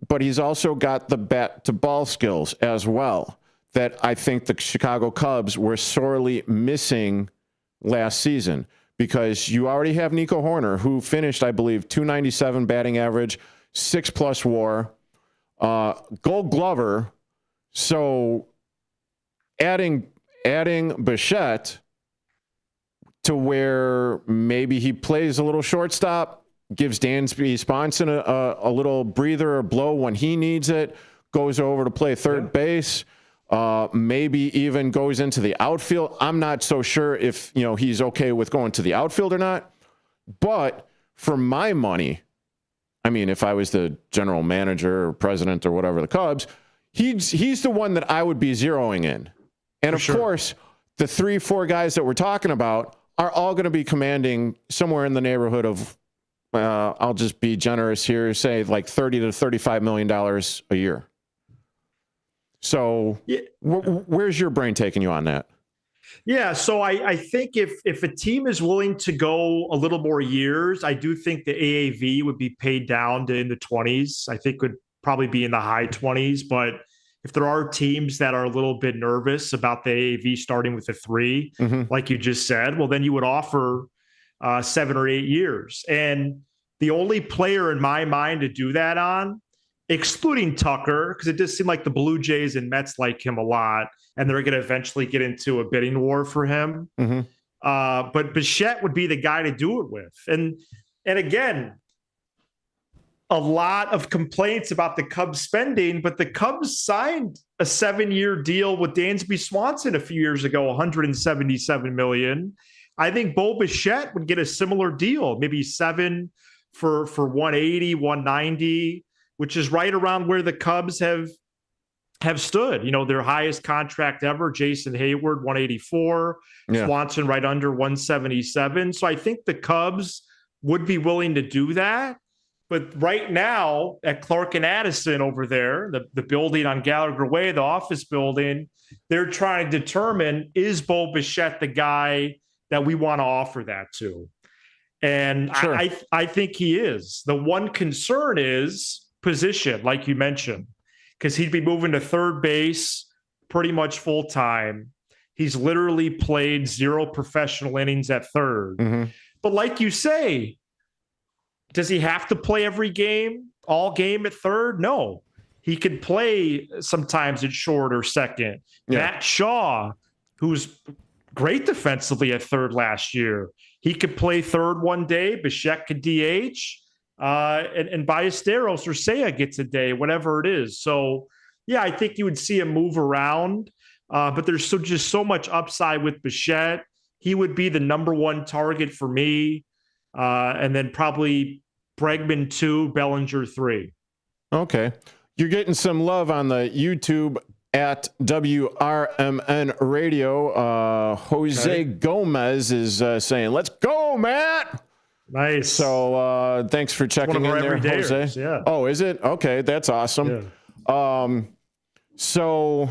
But he's also got the bat to ball skills as well that I think the Chicago Cubs were sorely missing last season, because you already have Nico Horner, who finished, I believe, .297 batting average, 6+ WAR, Gold Glover. So adding Bichette to where maybe he plays a little shortstop, gives Dansby Swanson a little breather or blow when he needs it, goes over to play third base, maybe even goes into the outfield. I'm not so sure if he's okay with going to the outfield or not. But for my money, I mean, if I was the general manager or president or whatever the Cubs, he's the one that I would be zeroing in. And of course, the 3-4 guys that we're talking about are all going to be commanding somewhere in the neighborhood of, I'll just be generous here, say like $30 to $35 million a year. So where's your brain taking you on that?
Yeah, so I think if a team is willing to go a little more years, I do think the AAV would be paid down to in the 20s. I think would probably be in the high 20s. But if there are teams that are a little bit nervous about the AAV starting with a 3, like you just said, well, then you would offer 7 or 8 years. And the only player in my mind to do that on, excluding Tucker, because it does seem like the Blue Jays and Mets like him a lot, and they're going to eventually get into a bidding war for him. But Bichette would be the guy to do it with. And again, a lot of complaints about the Cubs spending, but the Cubs signed a 7-year deal with Dansby Swanson a few years ago, $177 million. I think Bo Bichette would get a similar deal, maybe 7 for 180, 190, which is right around where the Cubs have stood. Their highest contract ever, Jason Hayward, 184, Swanson right under 177. So I think the Cubs would be willing to do that. But right now at Clark and Addison over there, the building on Gallagher Way, the office building, they're trying to determine, is Bo Bichette the guy that we want to offer that to? And I think he is. The one concern is position, like you mentioned, because he'd be moving to third base pretty much full time. He's literally played 0 professional innings at third. But like you say, does he have to play every game, all game at third? No. He could play sometimes at short or second. Matt Shaw, who's great defensively at third last year, he could play third one day. Bichette could DH. And Ballesteros or Seiya gets a day, whatever it is. So, yeah, I think you would see him move around. But there's just so much upside with Bichette. He would be the number 1 target for me. And then probably Bregman 2, Bellinger 3.
Okay. You're getting some love on the YouTube at WRMN Radio. Jose Gomez is saying, let's go, Matt.
Nice.
So thanks for checking in there, Jose.
Yeah.
Oh, is it? Okay, that's awesome. Yeah. So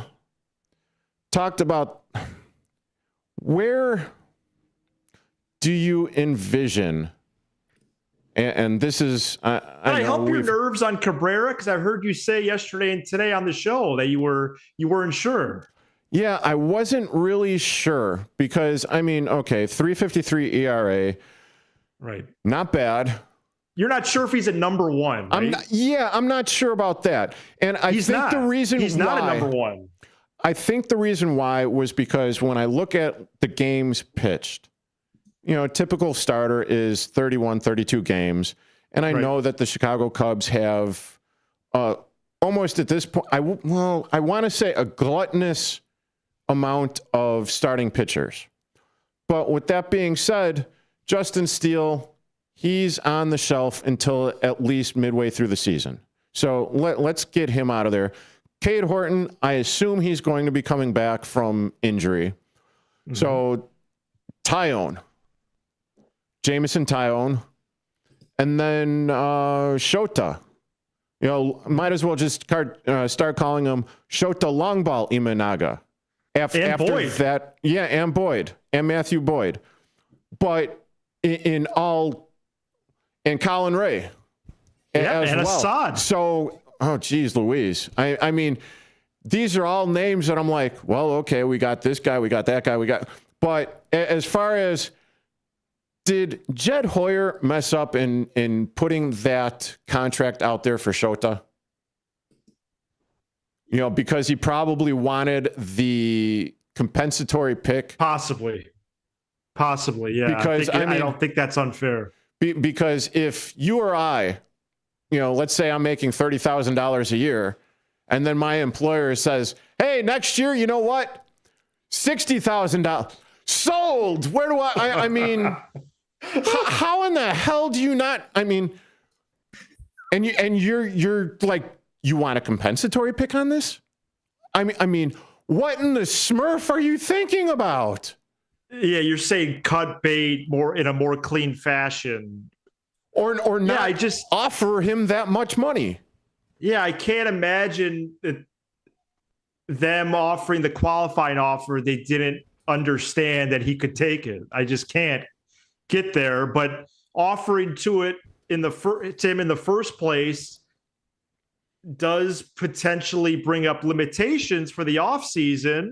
talked about, where do you envision, and this is, I
help your nerves on Cabrera, because I heard you say yesterday and today on the show that you weren't sure.
Yeah, I wasn't really sure because, I mean, okay, 3.53 ERA.
Right.
Not bad.
You're not sure if he's a number 1, right?
I'm not sure about that. And I think the reason
he's not a number 1.
I think the reason why was because when I look at the games pitched, a typical starter is 31, 32 games. And I know that the Chicago Cubs have almost at this point, I want to say a gluttonous amount of starting pitchers. But with that being said, Justin Steele, he's on the shelf until at least midway through the season. So let's get him out of there. Cade Horton, I assume he's going to be coming back from injury. So Tyone, Jameson Tyone, and then Shota. Might as well just start calling him Shota Longball Imanaga. After Boyd. That, and Boyd, and Matthew Boyd. But in all and Colin Ray.
Yeah, and
well.
Assad.
So, oh, geez, Louise. I mean, these are all names that I'm like, well, okay, we got this guy, we got that guy, but as far as, did Jed Hoyer mess up in putting that contract out there for Shota? You know, because he probably wanted the compensatory pick.
Possibly, yeah.
Because
I don't think that's unfair.
Because if you or I, you know, let's say I'm making $30,000 a year, and then my employer says, hey, next year, you know what? $60,000 sold. Where do I mean, how in the hell do you not, I mean, and you're like, you want a compensatory pick on this? I mean, what in the Smurf are you thinking about?
Yeah, you're saying cut bait in a more clean fashion.
Or not, I just offer him that much money.
Yeah, I can't imagine them offering the qualifying offer. They didn't understand that he could take it. I just can't get there. But offering to him in the first place does potentially bring up limitations for the offseason,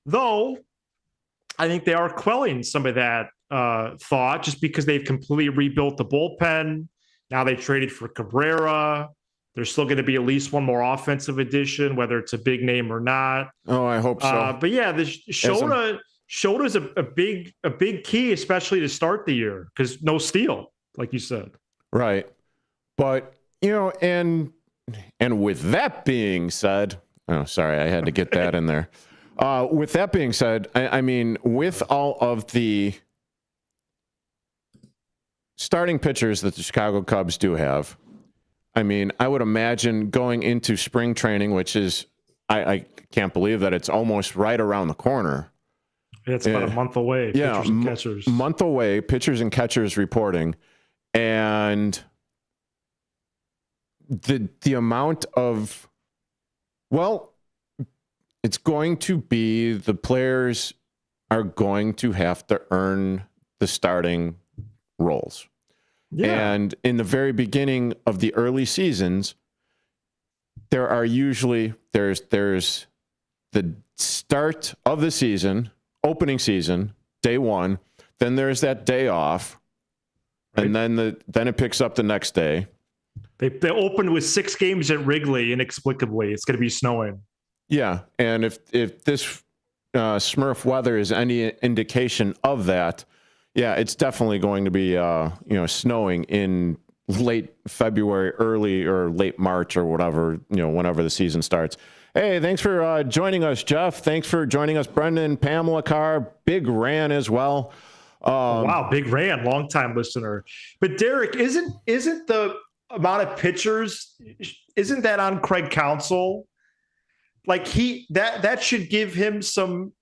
though I think they are quelling some of that thought just because they've completely rebuilt the bullpen. Now they traded for Cabrera. There's still going to be at least one more offensive addition, whether it's a big name or not.
Oh, I hope so.
But yeah, the Shota's a big key, especially to start the year, because no steal, like you said.
Right. But, you know, and with that being said, oh, sorry, I had to get that in there. With that being said, I mean, with all of the starting pitchers that the Chicago Cubs do have, I mean, I would imagine going into spring training, which is, I can't believe that it's almost right around the corner.
It's about a month away.
Yeah,
pitchers and catchers.
Month away, pitchers and catchers reporting. And the amount of, well, it's going to be the players are going to have to earn the starting roles. Yeah. And in the very beginning of the early seasons, there are usually there's the start of the season, opening season, day one, then there's that day off, right. And then it picks up the next day.
They opened with 6 games at Wrigley inexplicably. It's going to be snowing.
Yeah, and if this Smurf weather is any indication of that, yeah, it's definitely going to be snowing in late February, early or late March or whatever, whenever the season starts. Hey, thanks for joining us, Jeff. Thanks for joining us, Brendan, Pamela Carr, Big Ran as well.
Wow, Big Ran, longtime listener. But Derek, isn't the amount of pitchers, isn't that on Craig Counsell? Like that should give him some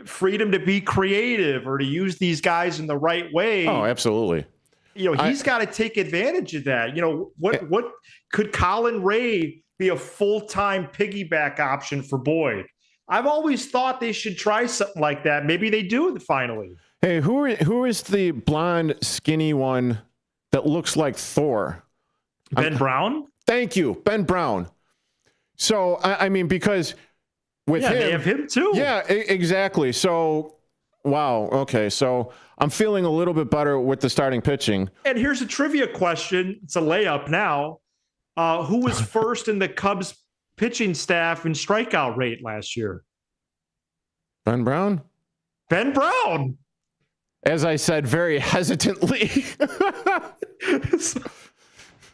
freedom to be creative or to use these guys in the right way.
Oh, absolutely.
He's got to take advantage of that. What could Colin Ray be a full-time piggyback option for Boyd? I've always thought they should try something like that. Maybe they do finally.
Hey, who is the blonde, skinny one that looks like Thor?
Ben Brown?
Thank you, Ben Brown. So, I mean, because with him...
they have him too.
Yeah, exactly. So, wow, okay. So, I'm feeling a little bit better with the starting pitching.
And here's a trivia question. It's a layup now. Who was first in the Cubs pitching staff in strikeout rate last year?
Ben Brown?
Ben Brown.
As I said very hesitantly.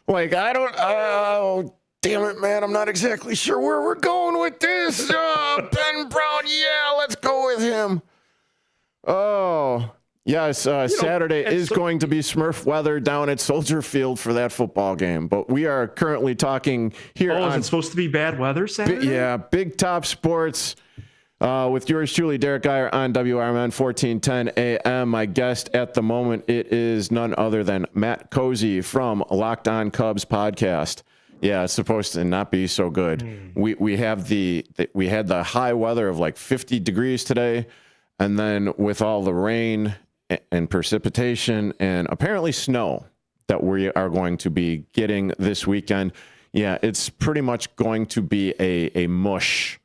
Like, I don't... Oh, damn it, man. I'm not exactly sure where we're going with this. Ben Brown, yeah, let's go with him. Oh... Yes, Saturday is going to be Smurf weather down at Soldier Field for that football game. But we are currently talking here on...
is it supposed to be bad weather Saturday?
Big Top Sports with yours truly, Derrick Geyer on WRMN 1410 AM. My guest at the moment, it is none other than Matt Cozzi from Locked On Cubs podcast. Yeah, it's supposed to not be so good. We had the high weather of like 50 degrees today, and then with all the rain and precipitation and apparently snow. that we are going to be getting this weekend. Yeah, it's pretty much going to be a mush.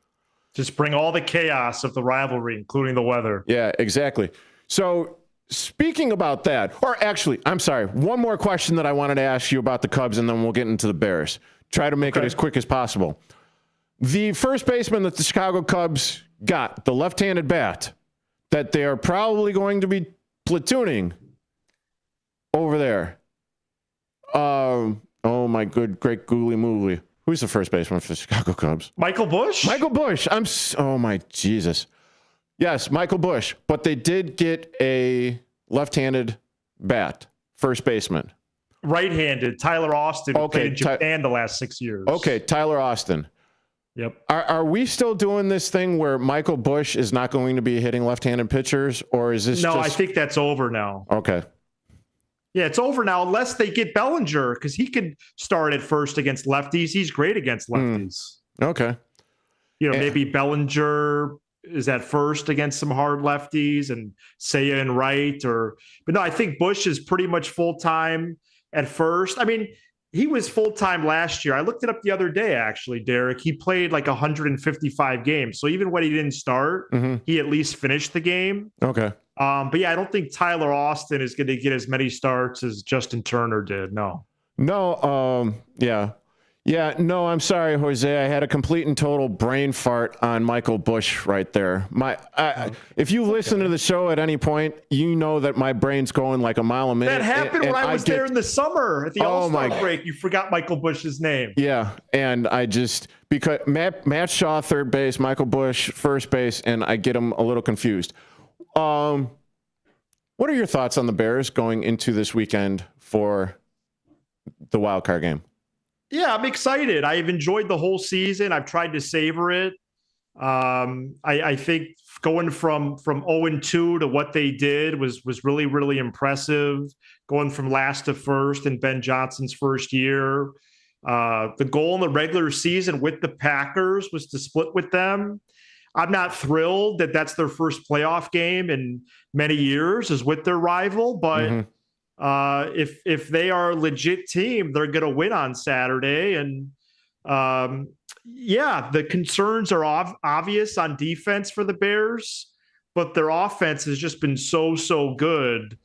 Just bring all the chaos of the rivalry, including the weather.
Yeah, exactly. So speaking about that, or actually, I'm sorry, one more question that I wanted to ask you about the Cubs, and then we'll get into the Bears. Try to make it as quick as possible. The first baseman that the Chicago Cubs got, the left-handed bat, that they are probably going to be platooning over there. Oh, my great googly moogly. Who's the first baseman for the Chicago Cubs?
Michael Busch?
Michael Busch. Oh, my Jesus. Yes, Michael Busch. But they did get a left-handed bat, first baseman.
Right-handed, Tyler Austin, who played in Japan the last 6 years.
Okay, Tyler Austin.
Yep.
Are we still doing this thing where Michael Busch is not going to be hitting left-handed pitchers, or is this
I think that's over now.
Okay.
Yeah, it's over now unless they get Bellinger, because he can start at first against lefties. He's great against lefties.
Okay.
Maybe Bellinger is at first against some hard lefties and Seiya in right. But no, I think Busch is pretty much full-time at first. I mean, he was full-time last year. I looked it up the other day, actually, Derek. He played like 155 games. So even when he didn't start, he at least finished the game.
Okay.
But yeah, I don't think Tyler Austin is going to get as many starts as Justin Turner did. No.
Yeah. Yeah. No, I'm sorry, Jose. I had a complete and total brain fart on Michael Busch right there. If you listen to the show at any point, you know that my brain's going like a mile a minute.
That happened when I was there in the summer at the All-Star break. You forgot Michael Busch's name.
Yeah. And because Matt Shaw, third base, Michael Busch, first base, and I get them a little confused. What are your thoughts on the Bears going into this weekend for the wild card game?
Yeah, I'm excited. I've enjoyed the whole season. I've tried to savor it. I think going from 0-2 to what they did was really, really impressive. Going from last to first in Ben Johnson's first year. The goal in the regular season with the Packers was to split with them. I'm not thrilled that that's their first playoff game in many years is with their rival, but if they are a legit team, they're going to win on Saturday. And the concerns are obvious on defense for the Bears, but their offense has just been so good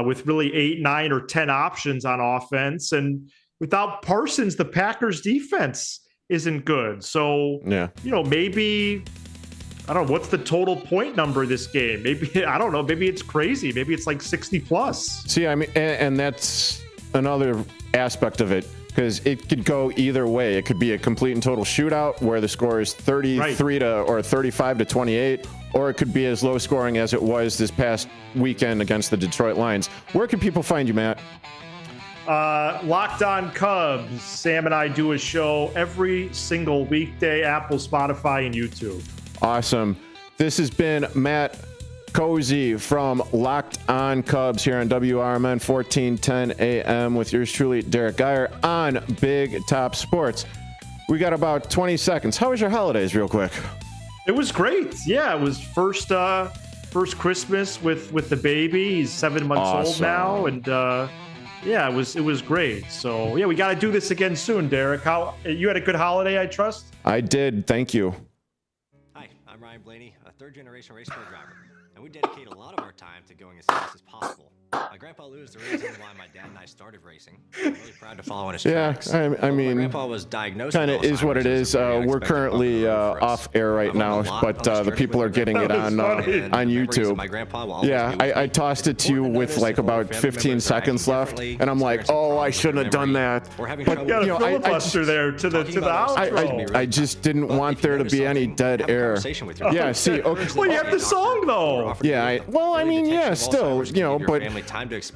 with really 8, 9, or 10 options on offense. And without Parsons, the Packers defense isn't good. So, maybe, I don't know, what's the total point number this game? Maybe, I don't know, maybe it's crazy. Maybe it's like 60 plus.
See, I mean, and that's another aspect of it, because it could go either way. It could be a complete and total shootout where the score is 33 or 35 to 28, or it could be as low scoring as it was this past weekend against the Detroit Lions. Where can people find you, Matt?
Locked On Cubs. Sam and I do a show every single weekday, Apple, Spotify, and YouTube.
Awesome. This has been Matt Cozzi from Locked On Cubs here on WRMN 1410 AM with yours truly, Derrick Geyer, on Big Top Sports. We got about 20 seconds. How was your holidays, real quick?
It was great. Yeah, it was first Christmas with the baby. He's 7 months old now, and it was great. So yeah, we got to do this again soon, Derek. How you had a good holiday, I trust?
I did. Thank you.
Hi, I'm Ryan Blaney, a third-generation race car driver, and we dedicate a lot of our time to going as fast as possible. My grandpa Lou is the reason why my dad and I started racing. I'm really proud to follow in his tracks.
I mean,
my grandpa was diagnosed
kind of is what it is. We're currently off air right now, but the people are getting it on YouTube. Yeah, I tossed it to you with like about 15 seconds left, and I'm like, oh, I shouldn't have done that.
But you know, filibuster there to the outro.
I just didn't want there to be any dead air. Yeah, see, okay.
Well, you have the song though.
Yeah, still, you know, but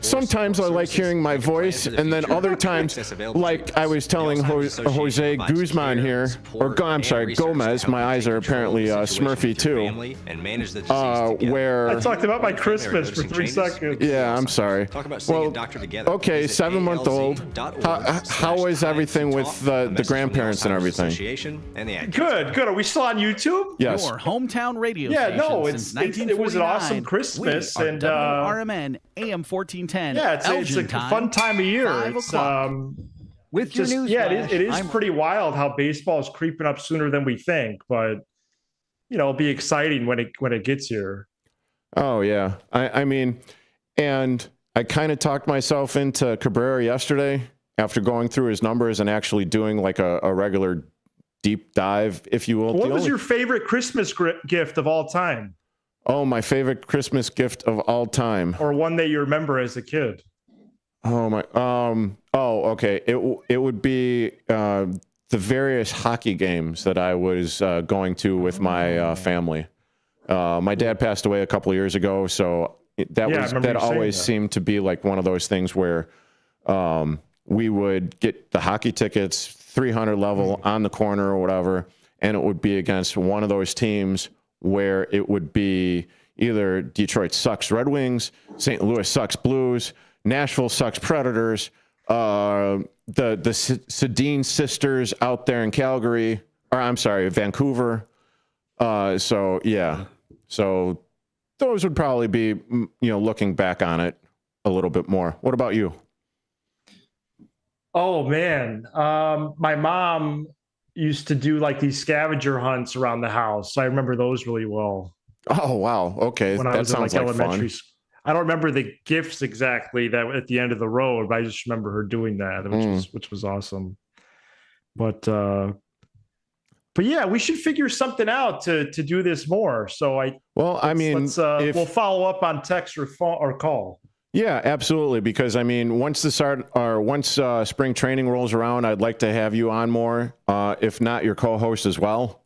sometimes I like hearing my voice, and then other times, like I was telling Jose Guzman here, Gomez, my eyes are apparently Smurfy too, where
I talked about my Christmas for 3 seconds.
Yeah, I'm sorry. Well, okay, 7-month-old. How is everything with the grandparents and everything?
Good. Are we still on YouTube?
Yes.
Your hometown radio
station
since 1949.
it was an awesome Christmas, and
WRMN
AM 1410.
Yeah, it's a fun time of year. It's
with your news.
Yeah, it is pretty wild how baseball is creeping up sooner than we think, but it'll be exciting when it gets here.
Oh yeah, I mean, and I kind of talked myself into Cabrera yesterday after going through his numbers and actually doing like a regular deep dive, if you will.
What was your favorite Christmas gift of all time?
Oh, my favorite Christmas gift of all time,
or one that you remember as a kid?
Oh my. Okay. It would be the various hockey games that I was going to with my family. My dad passed away a couple of years ago, so that always seemed to be like one of those things where we would get the hockey tickets, 300 level on the corner or whatever, and it would be against one of those teams where it would be either Detroit sucks Red Wings, St. Louis sucks Blues, Nashville sucks Predators, the Sedin sisters out there in Calgary, or I'm sorry, Vancouver. So those would probably be, looking back on it a little bit more. What about you?
Oh man, my mom used to do like these scavenger hunts around the house. I remember those really well.
Oh wow, okay,
when I was in like elementary school. I don't remember the gifts exactly that at the end of the road, but I just remember her doing that, which was awesome. But yeah, we should figure something out to do this more. So we'll follow up on text or phone or call.
Yeah, absolutely. Because once spring training rolls around, I'd like to have you on more. If not, your co-host as well.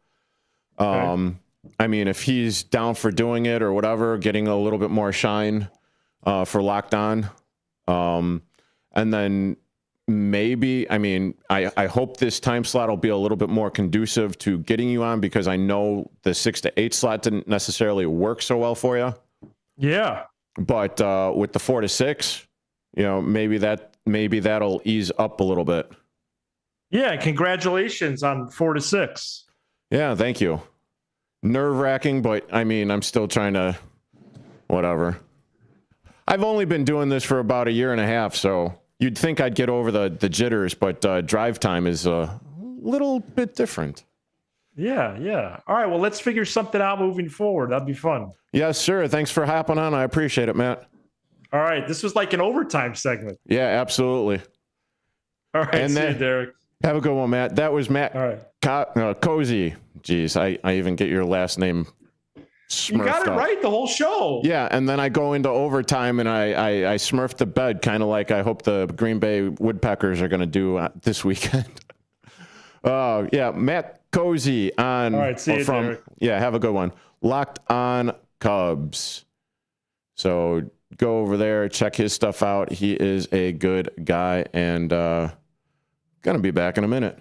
Okay. If he's down for doing it or whatever, getting a little bit more shine for Locked On. And then maybe, I hope this time slot will be a little bit more conducive to getting you on, because I know the 6 to 8 slot didn't necessarily work so well for you.
Yeah.
But with the 4 to 6, maybe that'll ease up a little bit.
Yeah, congratulations on 4 to 6.
Yeah, thank you. Nerve-wracking, but I'm still trying to, whatever. I've only been doing this for about a year and a half, so you'd think I'd get over the jitters, but drive time is a little bit different.
Yeah. All right, well, let's figure something out moving forward. That'd be fun.
Yes, sir. Thanks for hopping on. I appreciate it, Matt.
All right, this was like an overtime segment.
Yeah, absolutely.
All right, see you, Derek.
Have a good one, Matt. That was Matt.
All right.
Cozzi. Jeez, I even get your last name smurfed.
You got it right the whole show.
Yeah, and then I go into overtime and I smurf the bed, kind of like I hope the Green Bay Woodpeckers are going to do this weekend. Yeah, Matt Cozzi on.
All right, see you, Derek.
Yeah, have a good one. Locked On Cubs. So go over there, check his stuff out. He is a good guy, and gonna be back in a minute.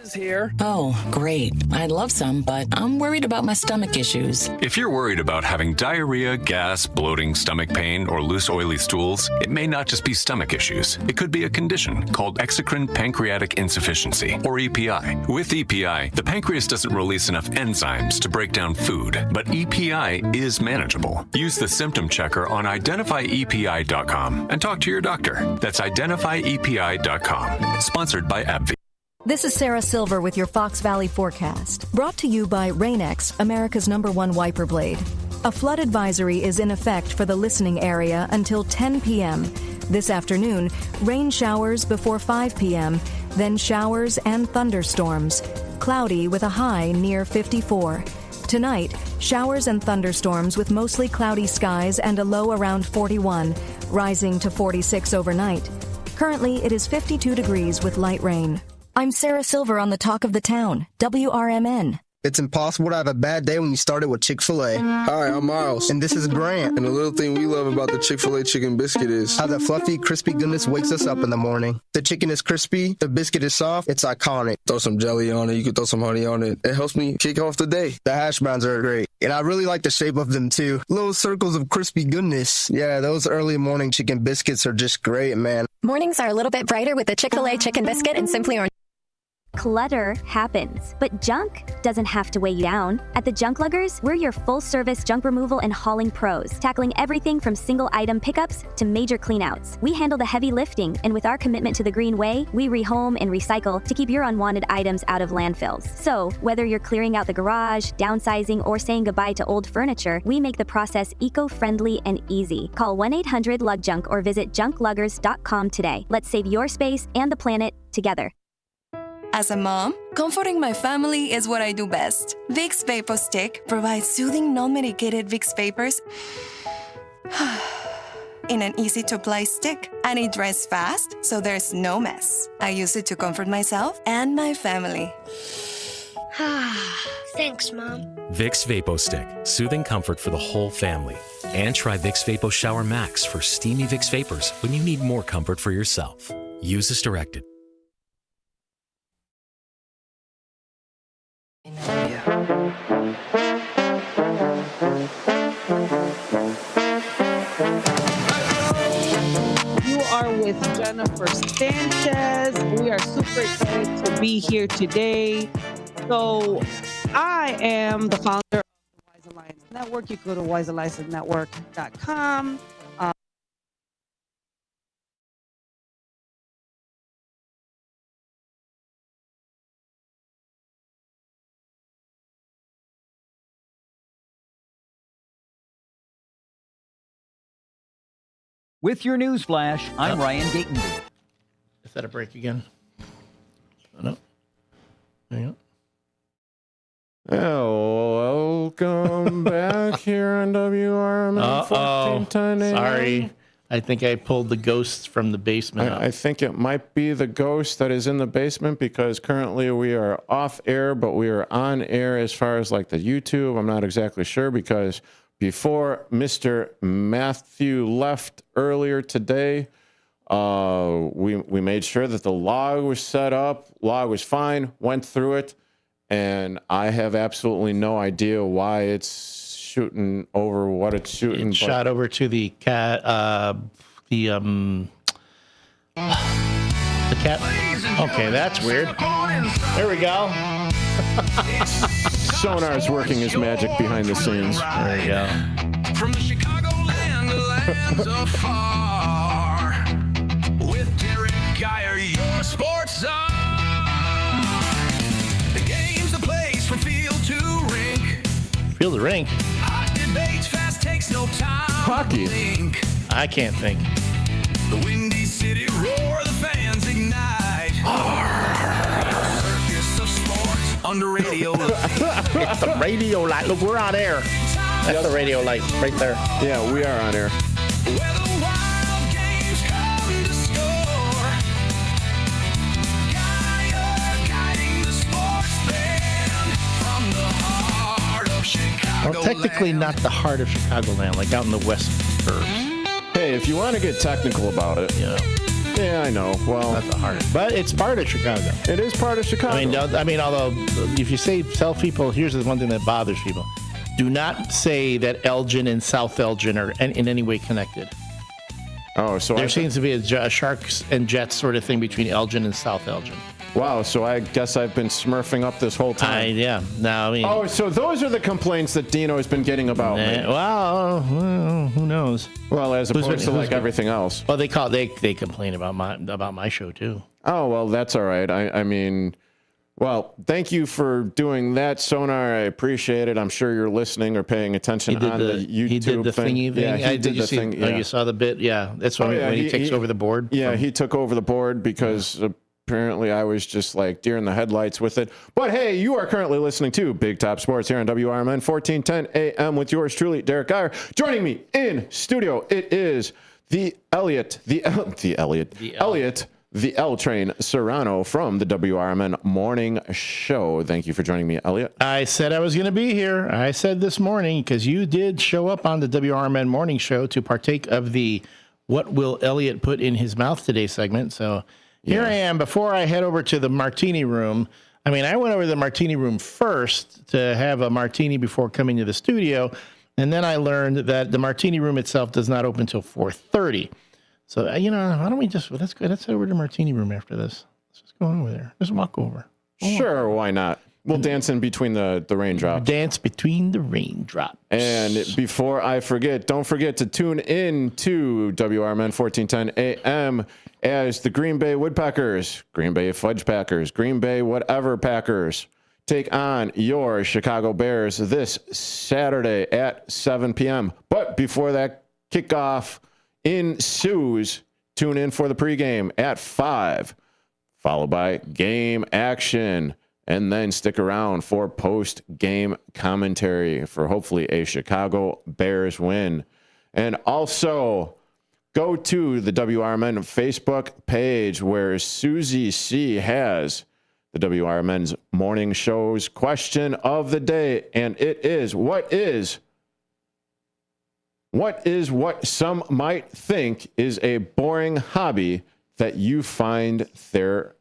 Is here. Oh, great. I'd love some, but I'm worried about my stomach issues.
If you're worried about having diarrhea, gas, bloating, stomach pain, or loose, oily stools, it may not just be stomach issues. It could be a condition called exocrine pancreatic insufficiency, or EPI. With EPI, the pancreas doesn't release enough enzymes to break down food, but EPI is manageable. Use the symptom checker on identifyepi.com and talk to your doctor. That's identifyepi.com. Sponsored by AbbVie.
This is Sarah Silver with your Fox Valley forecast, brought to you by Rain-X, America's #1 wiper blade. A flood advisory is in effect for the listening area until 10 p.m. This afternoon, rain showers before 5 p.m., then showers and thunderstorms. Cloudy with a high near 54. Tonight, showers and thunderstorms with mostly cloudy skies and a low around 41, rising to 46 overnight. Currently, it is 52 degrees with light rain. I'm Sarah Silver on the Talk of the Town, WRMN.
It's impossible to have a bad day when you started with Chick-fil-A.
Hi, I'm Miles.
And this is Grant.
And the little thing we love about the Chick-fil-A chicken biscuit is
how the fluffy, crispy goodness wakes us up in the morning. The chicken is crispy, the biscuit is soft, it's iconic.
Throw some jelly on it, you can throw some honey on it. It helps me kick off the day.
The hash browns are great. And I really like the shape of them too. Little circles of crispy goodness. Yeah, those early morning chicken biscuits are just great, man.
Mornings are a little bit brighter with the Chick-fil-A chicken biscuit and Simply Orange.
Clutter happens, but junk doesn't have to weigh you down. At the Junk Luggers, we're your full-service junk removal and hauling pros, tackling everything from single-item pickups to major cleanouts. We handle the heavy lifting, and with our commitment to the green way, we rehome and recycle to keep your unwanted items out of landfills. So, whether you're clearing out the garage, downsizing, or saying goodbye to old furniture, we make the process eco-friendly and easy. Call 1-800-LUG-JUNK or visit junkluggers.com today. Let's save your space and the planet together.
As a mom, comforting my family is what I do best. Vicks Vapor Stick provides soothing, non-medicated Vicks Vapors in an easy-to-apply stick, and it dries fast, so there's no mess. I use it to comfort myself and my family.
Thanks, Mom.
Vicks Vapo Stick, soothing comfort for the whole family. And try Vicks Vapo Shower Max for steamy Vicks Vapors when you need more comfort for yourself. Use as directed.
You are with Jennifer Sanchez. We are super excited to be here today. So I am the founder of the Wise Alliance Network. You go to wisealliancenetwork.com.
With your news flash, I'm Ryan Gatenby.
Is that a break again? No. Hang on.
Welcome back here on WRMN 1410 AM.
Sorry. I think I pulled the ghosts from the basement.
I think it might be the ghost that is in the basement because currently we are off air, but we are on air as far as like the YouTube. I'm not exactly sure because before Mr. Matthew left earlier today, we made sure that the log was set up. Log was fine, went through it, and I have absolutely no idea why it's shooting over what it's shooting.
It shot over to the cat. The cat. Okay, that's weird. There we go.
Sonar is working his magic behind the scenes.
There you go.
From the Chicagoland lands afar, with Derrick Geyer, your sports czar. The game's the place from field to rink.
Field to rink.
Hot debates, fast takes, no time.
Hockey.
I can't think.
The Windy City roar, the fans ignite. Circus of sports under radio light.
It's the radio light. Look, we're on air. That's the radio light right there.
Yeah, we are on air.
Where the wild games come to score. Geyer guiding the sports fan from the heart of Chicago.
Well, technically not the heart of Chicagoland, like out in the west burbs.
Hey, if you want to get technical about it. Yeah, I know. Well,
not the heart, but it's part of Chicago.
It is part of Chicago.
I mean, although if you tell people, here's the one thing that bothers people: do not say that Elgin and South Elgin are in any way connected.
Oh, so
there seems to be a Sharks and Jets sort of thing between Elgin and South Elgin.
Wow, so I guess I've been smurfing up this whole time.
Yeah. No, I mean.
Oh, so those are the complaints that Dino has been getting about me.
Well, who knows?
Well, as opposed to like everything else.
Well, they complain about my show too.
Oh, well, that's all right. I mean, well, thank you for doing that, Sonar. I appreciate it. I'm sure you're listening or paying attention on the YouTube
He did the
thing.
thingy thing.
Yeah, he did the thing.
Yeah. Oh, you saw the bit? Yeah, that's when he takes over the board.
Yeah, he took over the board because apparently I was just like deer in the headlights with it. But hey, you are currently listening to Big Top Sports here on WRMN 1410 AM with yours truly, Derrick Geyer. Joining me in studio, it is the Elliott the L Train Serrano from the WRMN Morning Show. Thank you for joining me, Elliott.
I said I was going to be here. I said this morning because you did show up on the WRMN Morning Show to partake of the What Will Elliott Put in His Mouth Today segment. So here I am. Before I head over to the martini room, I mean, I went over to the martini room first to have a martini before coming to the studio, and then I learned that the martini room itself does not open until 4:30. So, why don't we just, let's head over to the martini room after this. Let's just go over there. Just walk over.
Sure, why not? We'll dance in between the raindrops.
Dance between the raindrops.
And before I forget, don't forget to tune in to WRMN 1410 AM as the Green Bay Woodpeckers, Green Bay Fudge Packers, Green Bay whatever Packers take on your Chicago Bears this Saturday at 7 p.m. But before that kickoff ensues, tune in for the pregame at 5, followed by game action, and then stick around for post-game commentary for hopefully a Chicago Bears win. And also, go to the WRMN Facebook page where Susie C. has the WRMN's morning show's question of the day, and it is, what is what some might think is a boring hobby that you find therapeutic?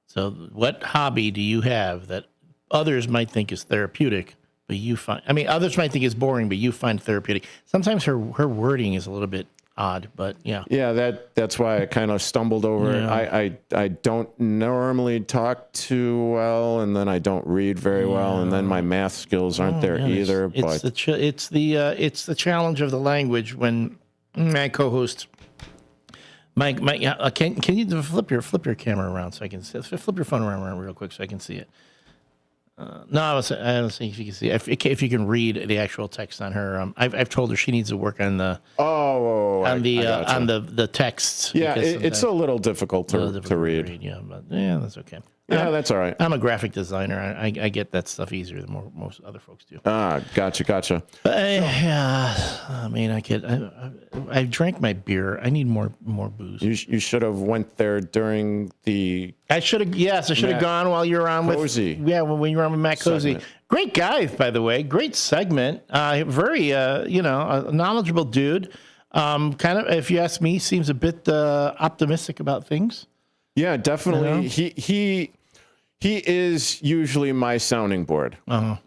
So what hobby do you have that others might think is therapeutic, but you find, others might think is boring, but you find therapeutic? Sometimes her wording is a little bit odd, but yeah.
Yeah, that's why I kind of stumbled over it. I don't normally talk too well, and then I don't read very well, and then my math skills aren't there either.
It's the challenge of the language when my co-host Mike, can you flip your camera around so I can see? Flip your phone around real quick so I can see it. No, I don't think if you can see it. If you can read the actual text on her. I've told her she needs to work on the the texts.
Yeah, it's a little difficult to read.
Yeah, but yeah, that's okay.
Yeah, that's all right.
I'm a graphic designer. I get that stuff easier than most other folks do.
Gotcha.
I drank my beer. I need more booze.
You should have went there during the.
I should have gone while you were on
Cozzi.
when you were on with Matt Cozzi. Great guy, by the way. Great segment. Very a knowledgeable dude. Kind of, if you ask me, seems a bit optimistic about things.
Yeah, definitely. He is usually my sounding board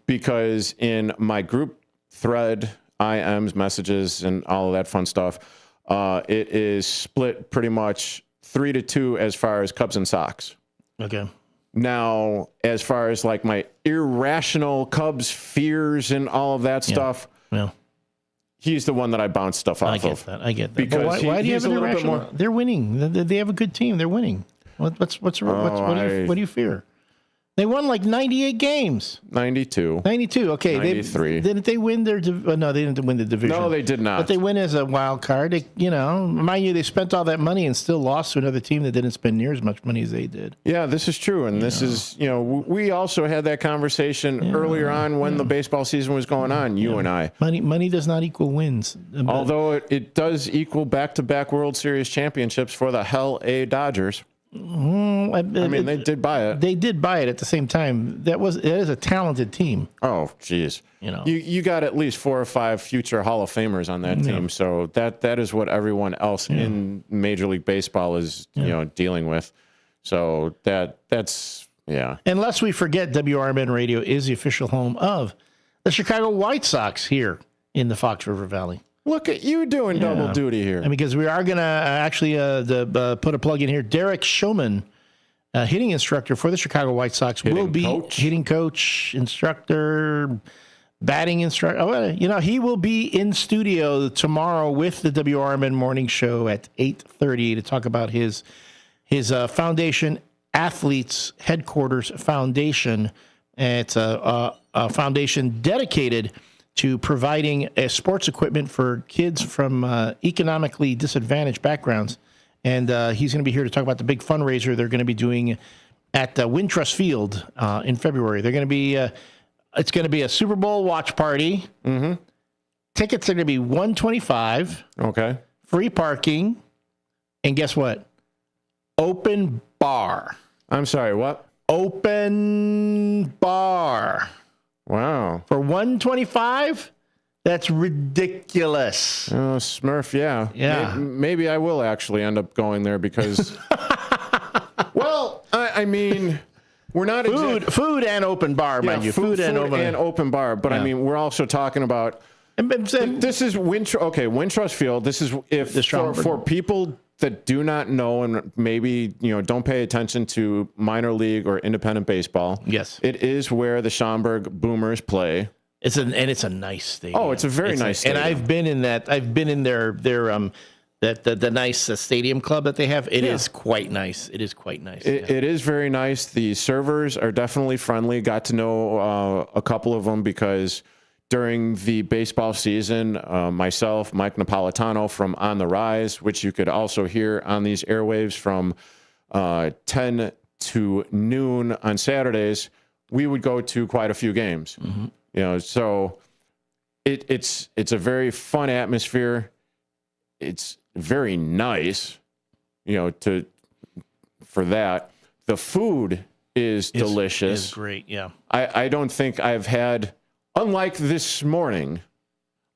because in my group thread, IMs, messages, and all of that fun stuff, it is split pretty much 3-2 as far as Cubs and Sox.
Okay.
Now, as far as like my irrational Cubs fears and all of that stuff, he's the one that I bounce stuff off of.
I get that.
Because
why do you have an irrational? They're winning. They have a good team. They're winning. What do you fear? They won like 98 games.
92.
Okay.
93.
Didn't they win their? No, they didn't win the division.
No, they did not.
But they win as a wild card. Mind you, they spent all that money and still lost to another team that didn't spend near as much money as they did.
Yeah, this is true, and this is we also had that conversation earlier on when the baseball season was going on. You and I.
Money does not equal wins.
Although it does equal back-to-back World Series championships for the LA Dodgers. They did buy it.
They did buy it at the same time. It is a talented team.
Oh, geez. You got at least 4 or 5 future Hall of Famers on that team. So that is what everyone else in Major League Baseball is dealing with. So that's.
And lest we forget, WRMN Radio is the official home of the Chicago White Sox here in the Fox River Valley.
Look at you doing double duty here.
Because we are going to actually put a plug in here. Derek Showman, hitting instructor for the Chicago White Sox, will be hitting coach, instructor, batting instructor. He will be in studio tomorrow with the WRMN Morning Show at 8:30 to talk about his foundation, Athletes Headquarters Foundation. It's a foundation dedicated to providing sports equipment for kids from economically disadvantaged backgrounds. And he's going to be here to talk about the big fundraiser they're going to be doing at Wintrust Field in February. They're going to be, it's going to be a Super Bowl watch party.
Mm-hmm.
Tickets are going to be $125.
Okay.
Free parking. And guess what? Open bar.
I'm sorry, what?
Open bar.
Wow.
For $125? That's ridiculous.
Oh, Smurf, yeah.
Yeah.
Maybe I will actually end up going there because, well, I mean, we're not
food and open bar, mind you. Food and
open bar. But I mean, we're also talking about this is Wintrust Field. This is for people that do not know and maybe don't pay attention to minor league or independent baseball.
Yes,
it is where the Schaumburg Boomers play.
It's a nice stadium.
Oh, it's a very nice stadium.
And I've been in that. I've been in their the nice stadium club that they have. It is quite nice. It is quite nice.
It is very nice. The servers are definitely friendly. Got to know a couple of them because during the baseball season, myself, Mike Napolitano from On the Rise, which you could also hear on these airwaves from 10 to noon on Saturdays, we would go to quite a few games. Mm-hmm. So it's a very fun atmosphere. It's very nice, for that. The food is delicious.
It's great, yeah.
I don't think I've had, unlike this morning,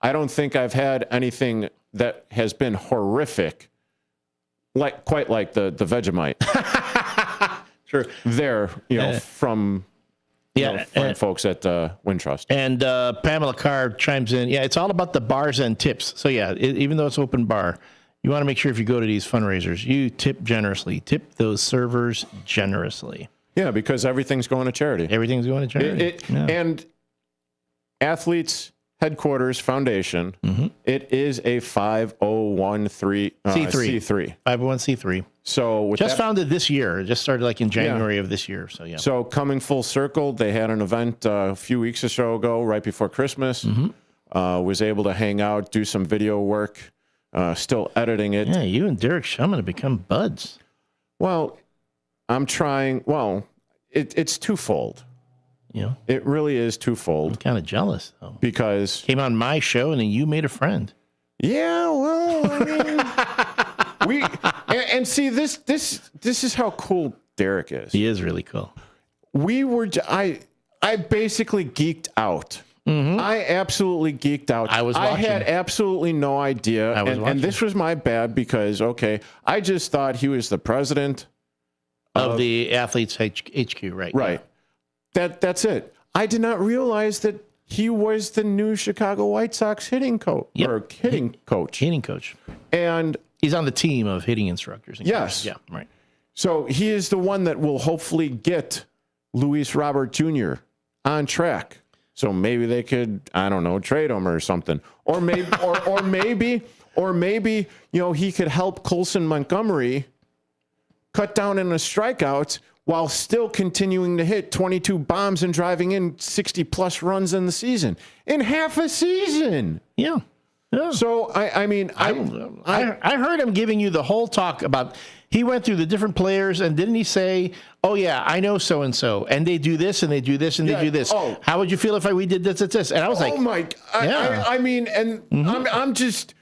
I don't think I've had anything that has been horrific, quite like the Vegemite.
Sure.
There, from fine folks at Wintrust.
And Pamela Carr chimes in. Yeah, it's all about the bars and tips. So yeah, even though it's open bar, you want to make sure if you go to these fundraisers, you tip generously. Tip those servers generously.
Yeah, because everything's going to charity.
Everything's going to charity.
And Athletes Headquarters Foundation, it is a 501c3.
501c3.
So
just founded this year. It just started in January of this year. So yeah.
So coming full circle, they had an event a few weeks or so ago, right before Christmas. Was able to hang out, do some video work, still editing it.
Yeah, you and Derrick Geyer to become buds.
Well, I'm trying. Well, it's twofold. It really is twofold.
I'm kind of jealous though,
because
came on my show and then you made a friend.
Yeah, well, I mean, and see this is how cool Derrick is.
He is really cool.
I basically geeked out. I absolutely geeked out. I had absolutely no idea, and this was my bad because I just thought he was the president
of the Athletes HQ, right?
Right. That's it. I did not realize that he was the new Chicago White Sox hitting coach hitting coach. And
he's on the team of hitting instructors.
Yes.
Yeah, right.
So he is the one that will hopefully get Luis Robert Jr. on track. So maybe they could, I don't know, trade him or something. Or maybe or maybe, he could help Colson Montgomery cut down in the strikeouts while still continuing to hit 22 bombs and driving in 60-plus runs in the season. In half a season.
Yeah.
So, I
heard him giving you the whole talk about, he went through the different players, and didn't he say, oh, yeah, I know so-and-so, and they do this, and they do this, and they do this. Oh. How would you feel if we did this, this? And I was like,
oh, my. I'm just...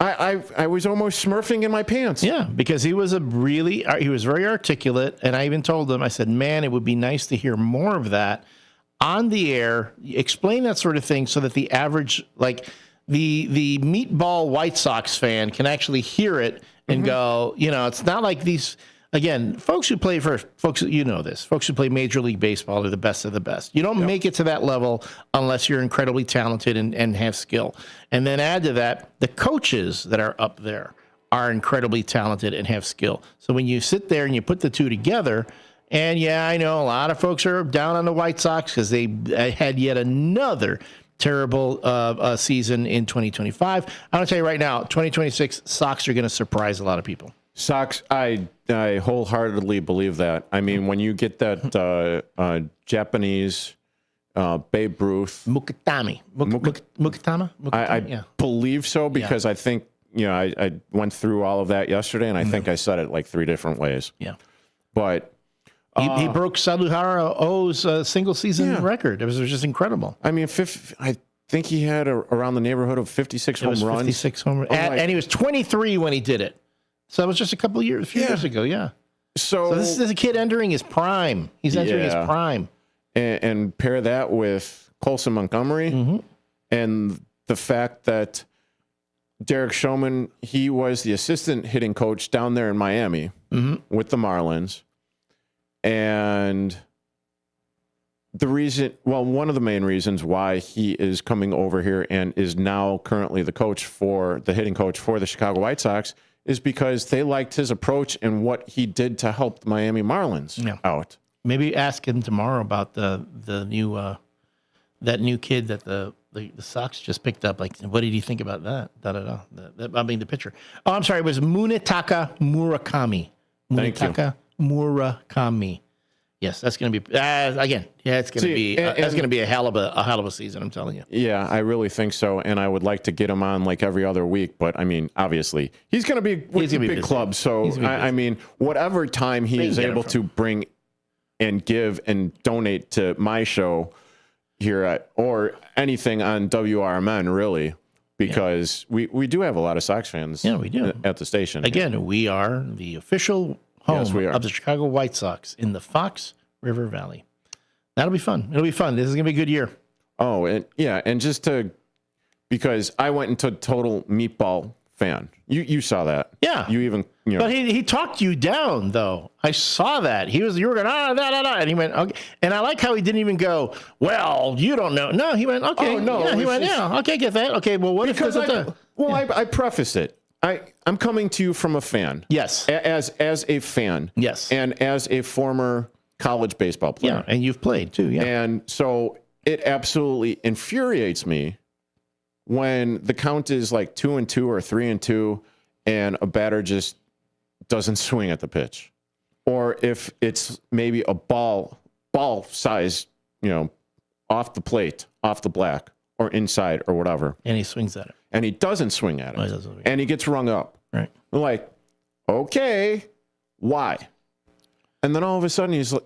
I was almost smurfing in my pants.
Yeah, because he was he was very articulate, and I even told him, I said, man, it would be nice to hear more of that on the air, explain that sort of thing so that the average, the meatball White Sox fan can actually hear it and go, it's not like these, again, folks who play folks who play Major League Baseball are the best of the best. You don't make it to that level unless you're incredibly talented and have skill. And then add to that, the coaches that are up there are incredibly talented and have skill. So when you sit there and you put the two together, and yeah, I know a lot of folks are down on the White Sox because they had yet another terrible season in 2025. I'm going to tell you right now, 2026, Sox are going to surprise a lot of people.
Sox, I wholeheartedly believe that. I mean, when you get that Japanese Babe Ruth.
Mukatama?
I believe so because I think, I went through all of that yesterday, and I think I said it 3 different ways.
Yeah.
But...
He broke Saluhara O's single season record. It was just incredible.
I mean, I think he had around the neighborhood of 56 home runs.
56 home runs. And he was 23 when he did it. So it was just a few years ago. Yeah. So this is a kid entering his prime. He's entering his prime.
And pair that with Colson Montgomery and the fact that Derek Showman, he was the assistant hitting coach down there in Miami with the Marlins. And one of the main reasons why he is coming over here and is now currently the hitting coach for the Chicago White Sox is because they liked his approach and what he did to help the Miami Marlins out.
Maybe ask him tomorrow about the new that new kid that the Sox just picked up. Like, what did he think about that? The pitcher. Oh, I'm sorry. It was Munetaka Murakami. Munetaka Murakami. Yes, that's going to be again. Yeah, it's going to be that's going to be a hell of a season. I'm telling you.
Yeah, I really think so, and I would like to get him on like every other week. But I mean, obviously, he's going to be with the big club. So I mean, whatever time he is able to bring and give and donate to my show here or anything on WRMN, really, because we do have a lot of Sox fans.
Yeah, we do
at the station.
Again, we are the official home of the Chicago White Sox in the Fox River Valley. That'll be fun. It'll be fun. This is going to be a good year.
Oh, and because I went into total meatball fan. You saw that.
Yeah.
You even,
But he talked you down, though. I saw that. You were going, and he went, okay. And I like how he didn't even go, well, you don't know. No, he went, okay.
Oh, no.
Yeah, he went, okay, get that. Okay, well, what
because I preface it. I'm coming to you from a fan.
Yes.
As a fan.
Yes.
And as a former college baseball player.
Yeah, and you've played too, yeah.
And so it absolutely infuriates me when the count is like 2-2 or 3-2 and a batter just doesn't swing at the pitch. Or if it's maybe a ball size, off the plate, off the black, or inside or whatever.
And he swings at it.
And he doesn't swing at it. And he gets rung up.
Right.
We're like, okay, why? And then all of a sudden he's like,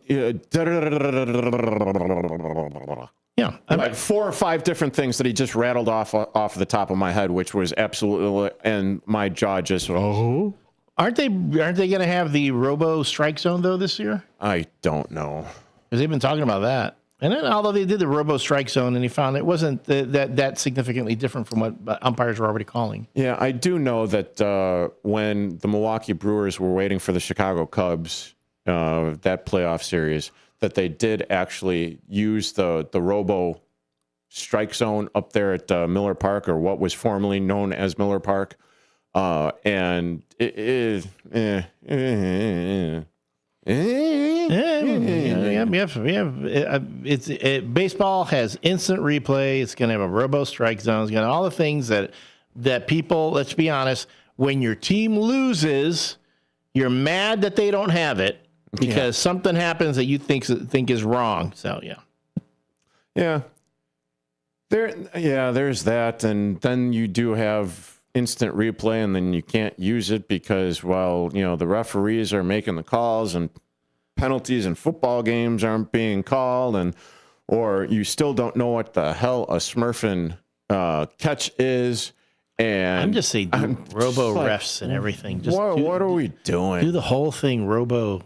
yeah,
like 4 or 5 different things that he just rattled off the top of my head, which was absolutely, and my jaw just,
Aren't they going to have the Robo Strike Zone though this year?
I don't know.
Because they've been talking about that. And then, although they did the Robo Strike Zone, and he found it wasn't that significantly different from what umpires were already calling.
Yeah, I do know that when the Milwaukee Brewers were waiting for the Chicago Cubs, that playoff series, that they did actually use the Robo Strike Zone up there at Miller Park, or what was formerly known as Miller Park, and it is.
Baseball has instant replay. It's going to have a Robo Strike Zone. It's going to have all the things that people. Let's be honest. When your team loses, you're mad that they don't have it because something happens that you think is wrong. So
there's that, and then you do have instant replay, and then you can't use it because, the referees are making the calls and penalties in football games aren't being called, or you still don't know what the hell a Smurfing catch is. And
I'm just saying, robo refs and everything.
What are we doing?
Do the whole thing, robo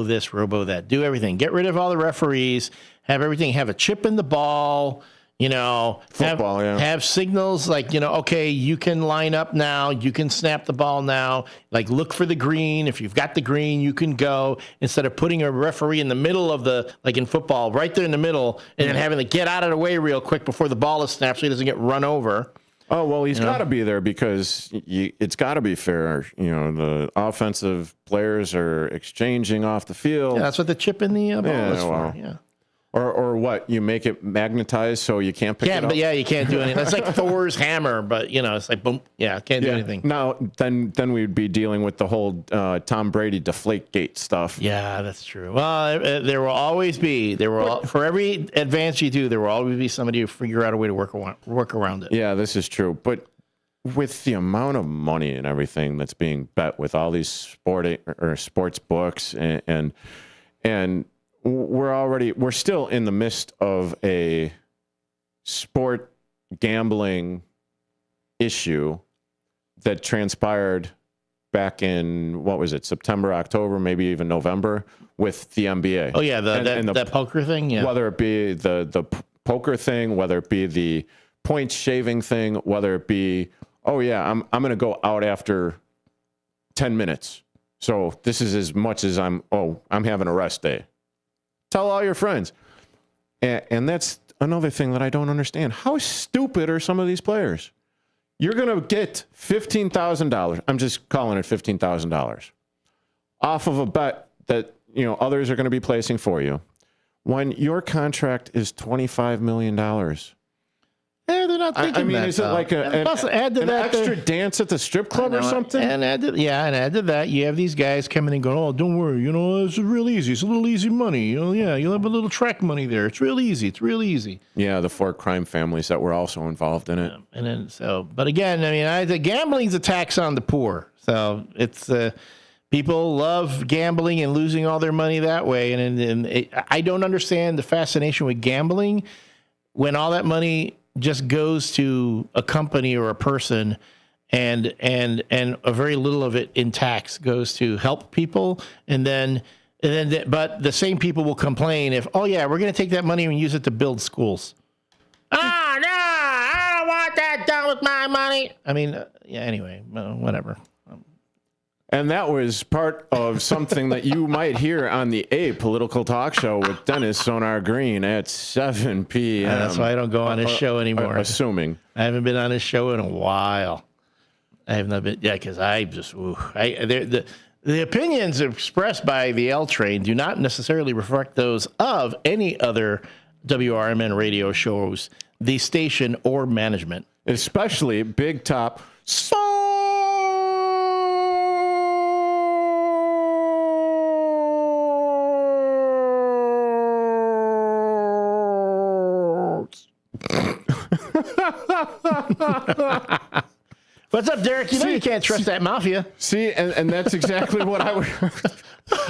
this, robo that. Do everything. Get rid of all the referees. Have everything. Have a chip in the ball.
Football,
have signals like, okay, you can line up now. You can snap the ball now. Like, look for the green. If you've got the green, you can go. Instead of putting a referee in the middle of like in football, right there in the middle, and then having to get out of the way real quick before the ball is snapped so he doesn't get run over.
Oh, well, he's got to be there because it's got to be fair. The offensive players are exchanging off the field.
Yeah, that's what the chip in the ball is for. Yeah.
Or what? You make it magnetized so you can't pick it up?
But you can't do anything. It's like Thor's hammer, but, it's like, boom. Yeah, can't do anything.
Now, then we'd be dealing with the whole Tom Brady Deflategate stuff.
Yeah, that's true. Well, there will always be, for every advance you do, there will always be somebody who figure out a way to work around it.
Yeah, this is true. But with the amount of money and everything that's being bet with all these sports books and we're still in the midst of a sport gambling issue that transpired back in, what was it, September, October, maybe even November with the NBA.
Oh, yeah, that poker thing? Yeah.
Whether it be the poker thing, whether it be the points shaving thing, whether it be, oh, yeah, I'm going to go out after 10 minutes. So this is as much as I'm having a rest day. Tell all your friends. And that's another thing that I don't understand. How stupid are some of these players? You're going to get $15,000. I'm just calling it $15,000 off of a bet that, others are going to be placing for you. When your contract is $25 million.
Yeah, they're not thinking that.
Is it like an extra dance at the strip club or something?
And add to that, you have these guys coming and going, oh, don't worry, it's real easy. It's a little easy money. You'll have a little track money there. It's real easy. It's real easy.
Yeah, the 4 crime families that were also involved in it.
And then but again, the gambling's a tax on the poor. So it's people love gambling and losing all their money that way. And I don't understand the fascination with gambling when all that money just goes to a company or a person, and a very little of it in tax goes to help people, but the same people will complain if, oh yeah, we're going to take that money and use it to build schools. No, I don't want that done with my money. Anyway, whatever.
And that was part of something that you might hear on the Political Talk Show with Dennis Sonar Green at 7 p.m.
That's why I don't go on his show anymore.
Assuming.
I haven't been on his show in a while. I have not been, because I just, the opinions expressed by the L Train do not necessarily reflect those of any other WRMN radio shows, the station, or management.
Especially Big Top
What's up, Derrick? You can't trust that mafia.
See, and that's exactly what I would.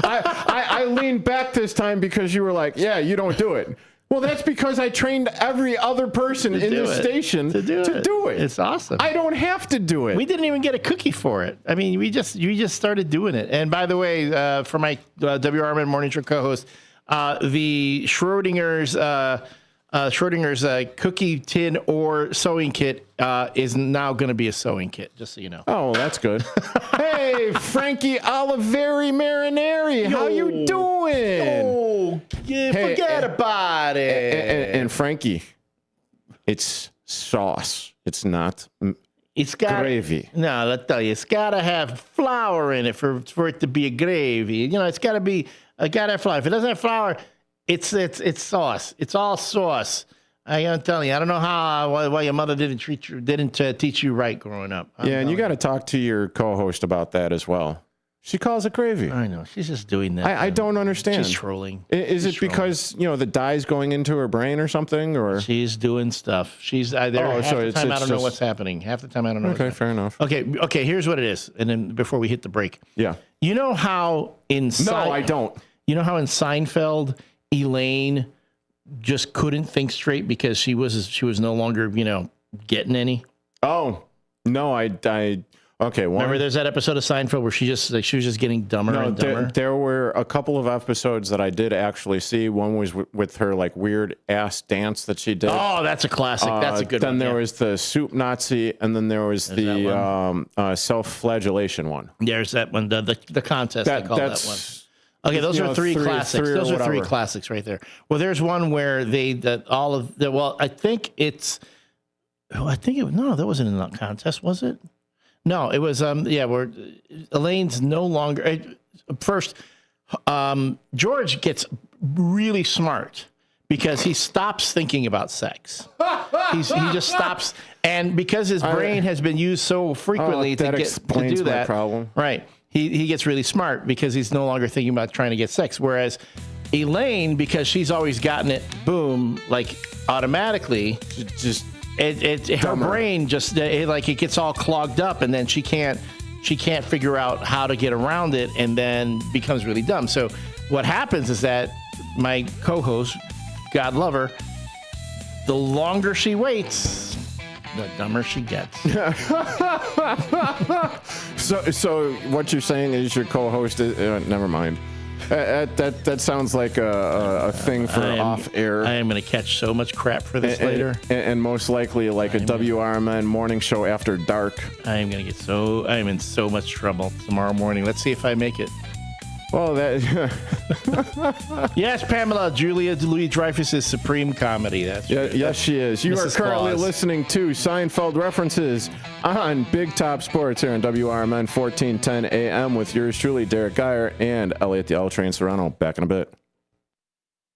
I leaned back this time because you were like, yeah, you don't do it. Well, that's because I trained every other person in this station to do it.
It's awesome.
I don't have to do it.
We didn't even get a cookie for it. We just started doing it. And by the way, for my WRMN Morning Show co-host, the Schrodinger's cookie tin or sewing kit is now going to be a sewing kit, just so you know.
Oh, that's good. Hey, Frankie Oliveri Marinari, how you doing?
Forget about it.
And Frankie, it's sauce. It's not gravy.
No, I'll tell you, it's got to have flour in it for it to be a gravy. It's got to be, got to have flour. If it doesn't have flour, it's sauce. It's all sauce. I'm telling you, I don't know why your mother didn't teach you right growing up.
And you got to talk to your co-host about that as well. She calls it gravy.
I know. She's just doing that.
I don't understand.
She's trolling.
Is it because the dye's going into her brain or something? Or
she's doing stuff. She's half the time I don't know what's happening. Half the time I don't know.
Okay, fair enough.
Okay. Here's what it is, and then before we hit the break,
yeah.
You know how
No, I don't.
You know how in Seinfeld, Elaine just couldn't think straight because she was no longer getting any.
Oh no, okay.
Remember, there's that episode of Seinfeld where she was just getting dumber and dumber.
There were a couple of episodes that I did actually see. One was with her weird ass dance that she did.
Oh, that's a classic. That's a good one.
Then there was the soup Nazi, and then there was the self-flagellation one.
There's that one. The contest. They call that one. Okay, those are three classics. Those are three classics right there. Well, there's one where I think that wasn't in that contest, was it? No, it was where Elaine's no longer first. George gets really smart because he stops thinking about sex. He just stops, and because his brain has been used so frequently to do that.
Problem.
Right. He gets really smart because he's no longer thinking about trying to get sex. Whereas Elaine, because she's always gotten it, boom, automatically, her brain just it gets all clogged up, and then she can't figure out how to get around it, and then becomes really dumb. So what happens is that my co-host, God love her, the longer she waits, the dumber she gets.
So what you're saying is your co-host is, never mind. That sounds like a thing for off air.
I am going to catch so much crap for this later.
And most likely like a WRMN morning show after dark.
I am going to get I am in so much trouble tomorrow morning. Let's see if I make it.
Well,
yes, Pamela, Julia Louis-Dreyfus's Supreme Comedy.
Yes, she is. You
Mrs.
are currently
Claus.
listening to Seinfeld References on Big Top Sports here on WRMN 1410 AM with yours truly, Derrick Geyer and Elliott the L-Train Serrano. Back in a bit.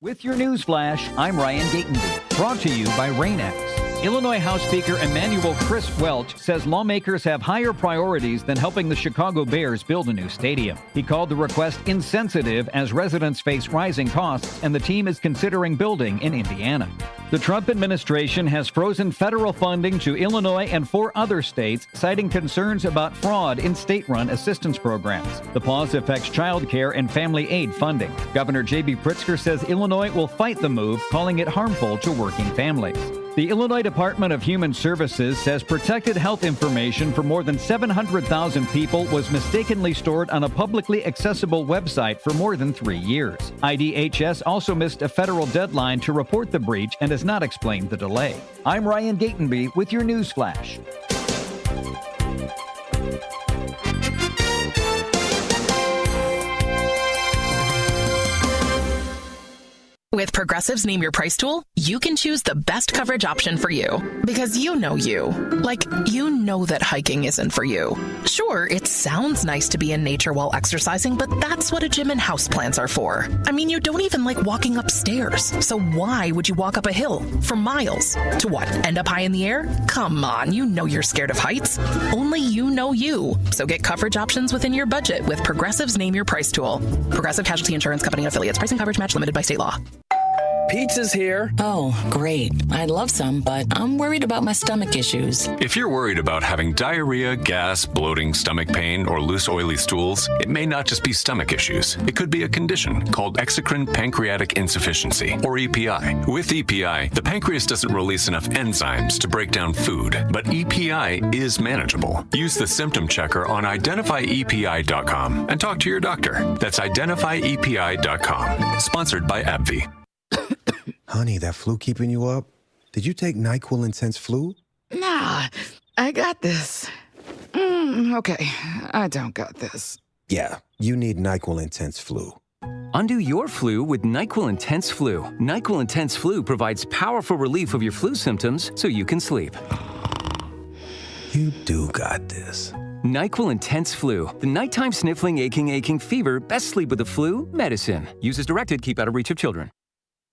With your news flash, I'm Ryan Gatenby, brought to you by Rain-X. Illinois House Speaker Emanuel Chris Welch says lawmakers have higher priorities than helping the Chicago Bears build a new stadium. He called the request insensitive as residents face rising costs and the team is considering building in Indiana. The Trump administration has frozen federal funding to Illinois and 4 other states, citing concerns about fraud in state-run assistance programs. The pause affects child care and family aid funding. Governor J.B. Pritzker says Illinois will fight the move, calling it harmful to working families. The Illinois Department of Human Services says protected health information for more than 700,000 people was mistakenly stored on a publicly accessible website for more than 3 years. IDHS also missed a federal deadline to report the breach and has not explained the delay. I'm Ryan Gatenby with your news flash.
With Progressive's Name Your Price tool, you can choose the best coverage option for you. Because you know you. Like, you know that hiking isn't for you. Sure, it sounds nice to be in nature while exercising, but that's what a gym and houseplants are for. I mean, you don't even like walking upstairs. So why would you walk up a hill for miles? To what, end up high in the air? Come on, you know you're scared of heights. Only you know you. So get coverage options within your budget with Progressive's Name Your Price tool. Progressive Casualty Insurance Company and Affiliates. Pricing coverage match limited by state law.
Pizza's here. Oh, great. I'd love some, but I'm worried about my stomach issues.
If you're worried about having diarrhea, gas, bloating, stomach pain, or loose, oily stools, it may not just be stomach issues. It could be a condition called exocrine pancreatic insufficiency, or EPI. With EPI, the pancreas doesn't release enough enzymes to break down food, but EPI is manageable. Use the symptom checker on identifyepi.com and talk to your doctor. That's identifyepi.com. Sponsored by AbbVie.
Honey, that flu keeping you up? Did you take NyQuil Intense Flu?
Nah, I got this. Okay, I don't got this.
Yeah, you need NyQuil Intense Flu.
Undo your flu with NyQuil Intense Flu. NyQuil Intense Flu provides powerful relief of your flu symptoms so you can sleep.
You do got this.
NyQuil Intense Flu. The nighttime sniffling, aching fever. Best sleep with the flu medicine. Use as directed. Keep out of reach of children.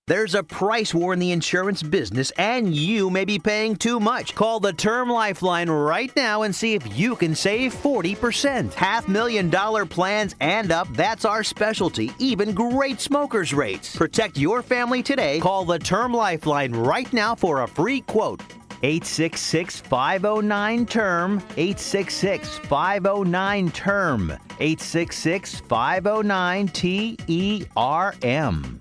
There's a price war in the insurance business, and you may be paying too much. Call the Term Lifeline right now and see if you can save 40%. $500,000 plans and up, that's our specialty. Even great smokers' rates. Protect your family today. Call the Term Lifeline right now for a free quote. 866-509-TERM. 866-509-TERM. 866-509-TERM.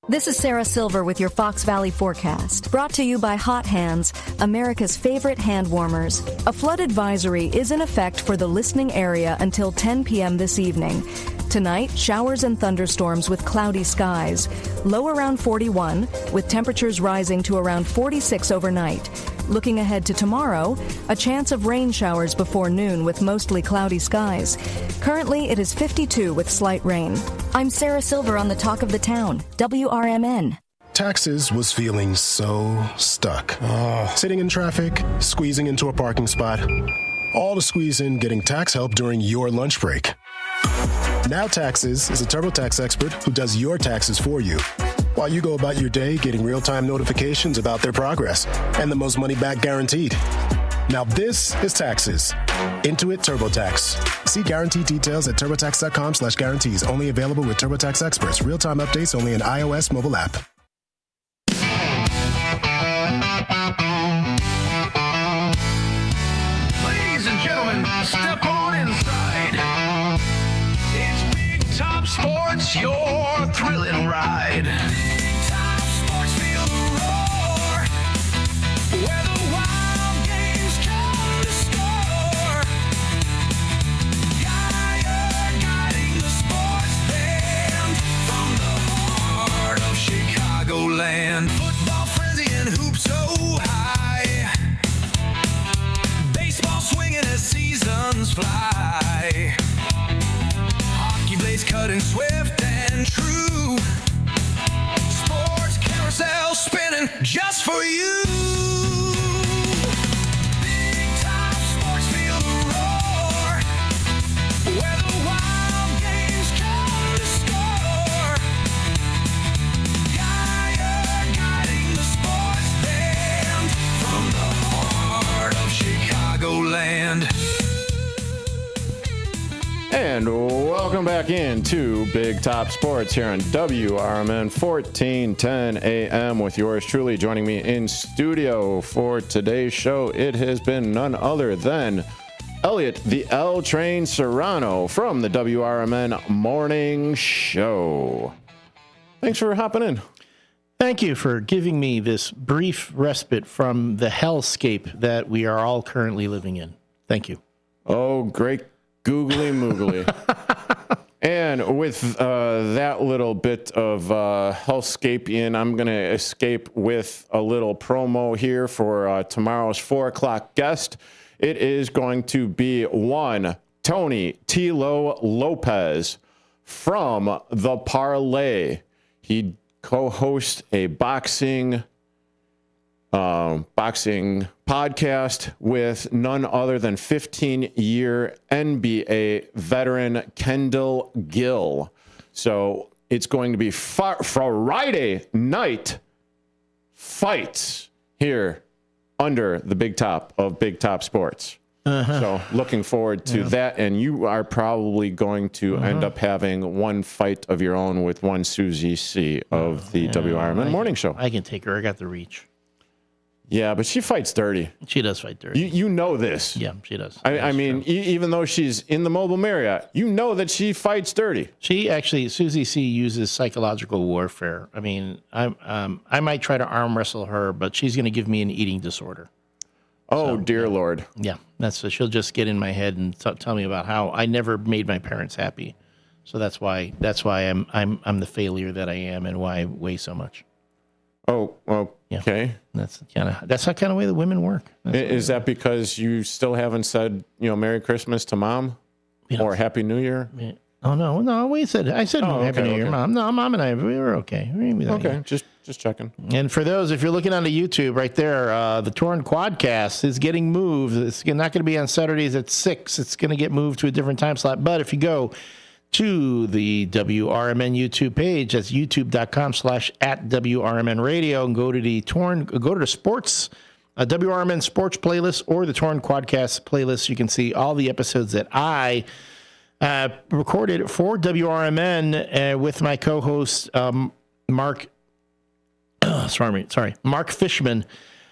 This is Sarah Silver with your Fox Valley forecast, brought to you by Hot Hands, America's favorite hand warmers. A flood advisory is in effect for the listening area until 10 p.m. this evening. Tonight, showers and thunderstorms with cloudy skies. Low around 41, with temperatures rising to around 46 overnight. Looking ahead to tomorrow, a chance of rain showers before noon with mostly cloudy skies. Currently, it is 52 with slight rain. I'm Sarah Silver on the Talk of the Town, WRMN.
Taxes was feeling so stuck. Sitting in traffic, squeezing into a parking spot, all to squeeze in getting tax help during your lunch break. Now Taxes is a TurboTax expert who does your taxes for you, while you go about your day getting real-time notifications about their progress and the most money back guaranteed. Now this is Taxes. Intuit TurboTax. See guarantee details at turbotax.com/guarantees. Only available with TurboTax experts. Real-time updates only in iOS mobile app.
Ladies and gentlemen, step on inside. It's Big Top Sports, your thrilling ride. Big Top Sports, feel the roar. Where the wild game
And welcome back into Big Top Sports here on WRMN 1410 AM with yours truly. Joining me in studio for today's show, it has been none other than Elliott the L Train Serrano from the WRMN Morning Show. Thanks for hopping in.
Thank you for giving me this brief respite from the hellscape that we are all currently living in. Thank you.
Oh, great googly moogly. And with that little bit of hellscapian, I'm going to escape with a little promo here for tomorrow's 4 o'clock guest. It is going to be one Tony Tilo Lopez from The Parlay. He co-hosts a boxing podcast with none other than 15-year NBA veteran Kendall Gill. So it's going to be Friday night fights here under the big top of Big Top Sports. So looking forward to that. And you are probably going to end up having one fight of your own with one Susie C. of the WRMN Morning Show.
I can take her. I got the reach.
Yeah, but she fights dirty.
She does fight dirty.
You know this.
Yeah, she does.
I mean, even though she's in the mobile Marriott, you know that she fights dirty.
She actually, Susie C. uses psychological warfare. I mean, I might try to arm wrestle her, but she's going to give me an eating disorder.
Oh, dear Lord.
Yeah, she'll just get in my head and tell me about how I never made my parents happy. So that's why I'm the failure that I am and why I weigh so much.
Oh, okay.
Yeah, that's the kind of way the women work.
Is that because you still haven't said, Merry Christmas to Mom or Happy New Year?
Yeah. Oh no, I said Happy New Year, Mom. No, Mom and I, we were okay.
Okay, just checking.
And for those, if you're looking on the YouTube right there, the Torn Quadcast is getting moved. It's not going to be on Saturdays at 6. It's going to get moved to a different time slot. But if you go to the WRMN YouTube page, that's youtube.com/@WRMN radio, and go to the sports, WRMN sports playlist or the Torn Quadcast playlist. You can see all the episodes that I recorded for WRMN with my co-host Mark Fishman,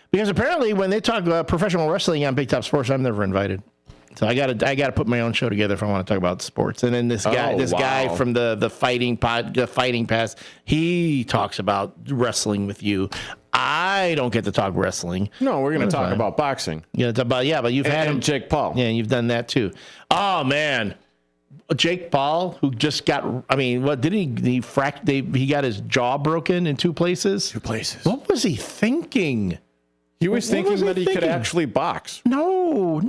because apparently when they talk about professional wrestling on Big Top Sports, I'm never invited. So I gotta put my own show together if I want to talk about sports. And then this guy from the fighting pass, he talks about wrestling with you. I don't get to talk wrestling.
No, we're going to talk about boxing.
But you've had him,
Jake Paul.
Yeah, you've done that too. Oh man, Jake Paul, who just got, what did he got his jaw broken in 2 places?
2 places.
What was he thinking?
He was thinking that he could actually box.
No,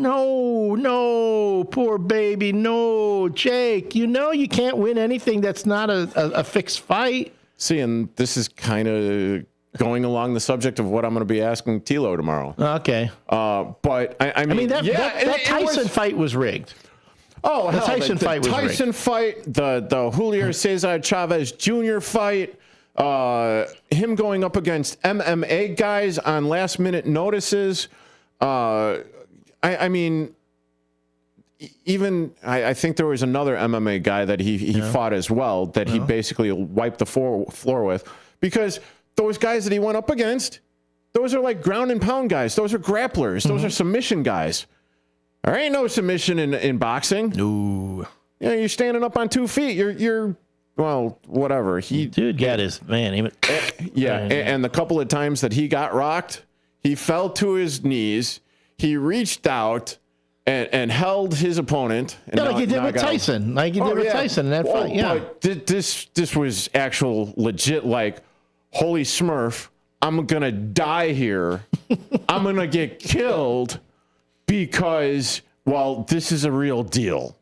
poor baby. No, Jake, you can't win anything that's not a fixed fight.
See, and this is kind of going along the subject of what I'm going to be asking Tilo tomorrow.
Okay.
But I mean
that Tyson fight was rigged.
Oh,
the Tyson fight was rigged.
Tyson fight, the Julio Cesar Chavez Jr. fight, him going up against MMA guys on last minute notices. I think there was another MMA guy that he fought as well that he basically wiped the floor with, because those guys that he went up against, those are like ground and pound guys. Those are grapplers. Those are submission guys. There ain't no submission in boxing.
No.
Yeah, you're standing up on 2 feet. You're well, whatever.
Dude got his man.
And the couple of times that he got rocked, he fell to his knees. He reached out and held his opponent. And
like he did with Tyson. Tyson in that fight. Yeah.
But this was actual legit, like, holy Smurf, I'm going to die here. I'm going to get killed because, this is a real deal.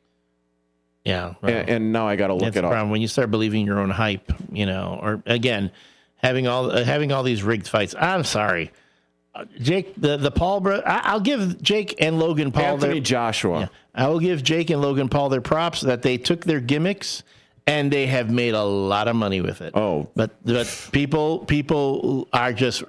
Yeah.
Right. And now I got to look it up.
When you start believing your own hype, or again, having all these rigged fights. I'm sorry. Jake, the Paul bro, I'll give Jake and Logan Paul
Anthony Joshua.
Yeah, I will give Jake and Logan Paul their props that they took their gimmicks and they have made a lot of money with it.
Oh,
but people are just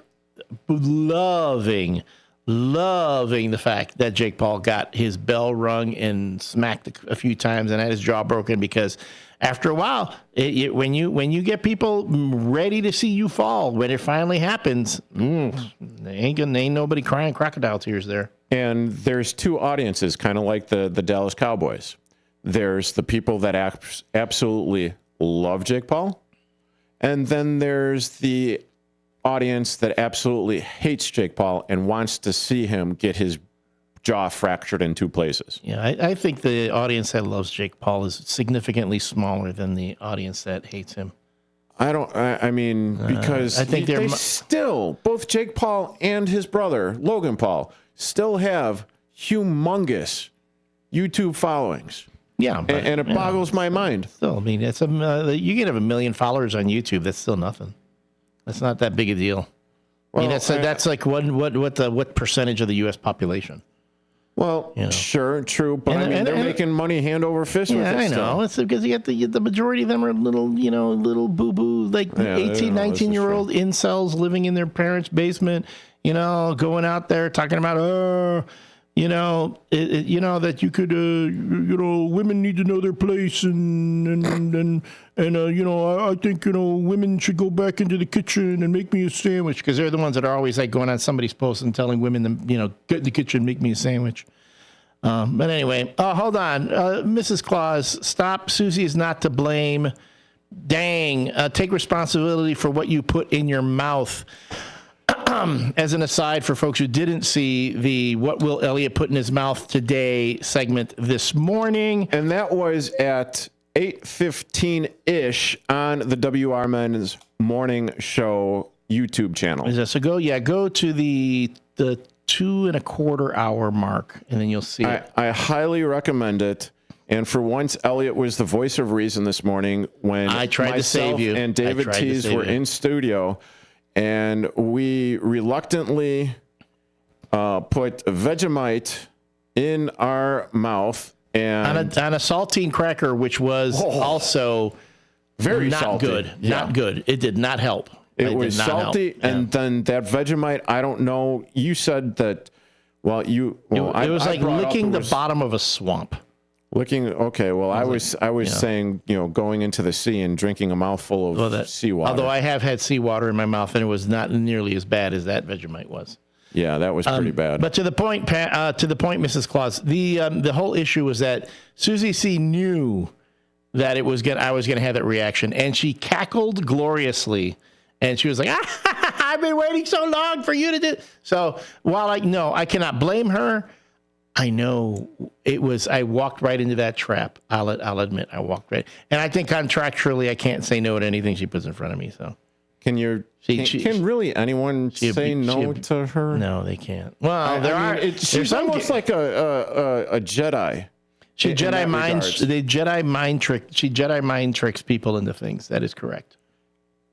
loving loving the fact that Jake Paul got his bell rung and smacked a few times and had his jaw broken, because after a while, when you get people ready to see you fall, when it finally happens, ain't nobody crying crocodile tears there.
And there's two audiences, kind of like the Dallas Cowboys. There's the people that absolutely love Jake Paul, and then there's the audience that absolutely hates Jake Paul and wants to see him get his jaw fractured in two places.
Yeah, I think the audience that loves Jake Paul is significantly smaller than the audience that hates him.
I mean, because
I think
they still, both Jake Paul and his brother, Logan Paul, still have humongous YouTube followings.
Yeah.
And it boggles my mind.
Still, I mean, you can have 1 million followers on YouTube. That's still nothing. That's not that big a deal.
Well,
I mean, that's like what percentage of the U.S. population?
Well, sure, true, but they're making money hand over fist with it.
I know. It's because you get the majority of them are little boo-boo, like 18, 19-year-old incels living in their parents' basement, going out there talking about, that you could, women need to know their place, and I think, women should go back into the kitchen and make me a sandwich, because they're the ones that are always like going on somebody's post and telling women to, get in the kitchen, make me a sandwich. But anyway, hold on. Mrs. Claus, stop. Susie is not to blame. Dang. Take responsibility for what you put in your mouth. As an aside for folks who didn't see the What Will Elliott Put in His Mouth Today segment this morning.
And that was at 8:15-ish on the WRMN's morning show YouTube channel.
Is that so? Go to the 2.25 hour mark, and then you'll see it.
I highly recommend it. And for once, Elliott was the voice of reason this morning when
I tried to save you.
And David Tease were in studio, and we reluctantly put Vegemite in our mouth and
on a saltine cracker, which was also
very
not
salty.
Good.
Yeah.
Not good. It did not help.
It was salty, and then that Vegemite, I don't know. You said that. Well, it
was like licking the bottom of a swamp.
Okay. Well, I was saying, going into the sea and drinking a mouthful of seawater.
Although I have had seawater in my mouth, and it was not nearly as bad as that Vegemite was.
Yeah, that was pretty bad.
But to the point, Mrs. Claus, the whole issue was that Susie C knew that I was gonna have that reaction, and she cackled gloriously, and she was like, "I've been waiting so long for you to do." So while I cannot blame her, I know it was. I walked right into that trap. I'll admit, I walked right, and I think contractually, I can't say no to anything she puts in front of me. So.
Can really anyone say no to her?
No, they can't. Well,
she's almost like a Jedi.
She Jedi mind tricks people into things. That is correct.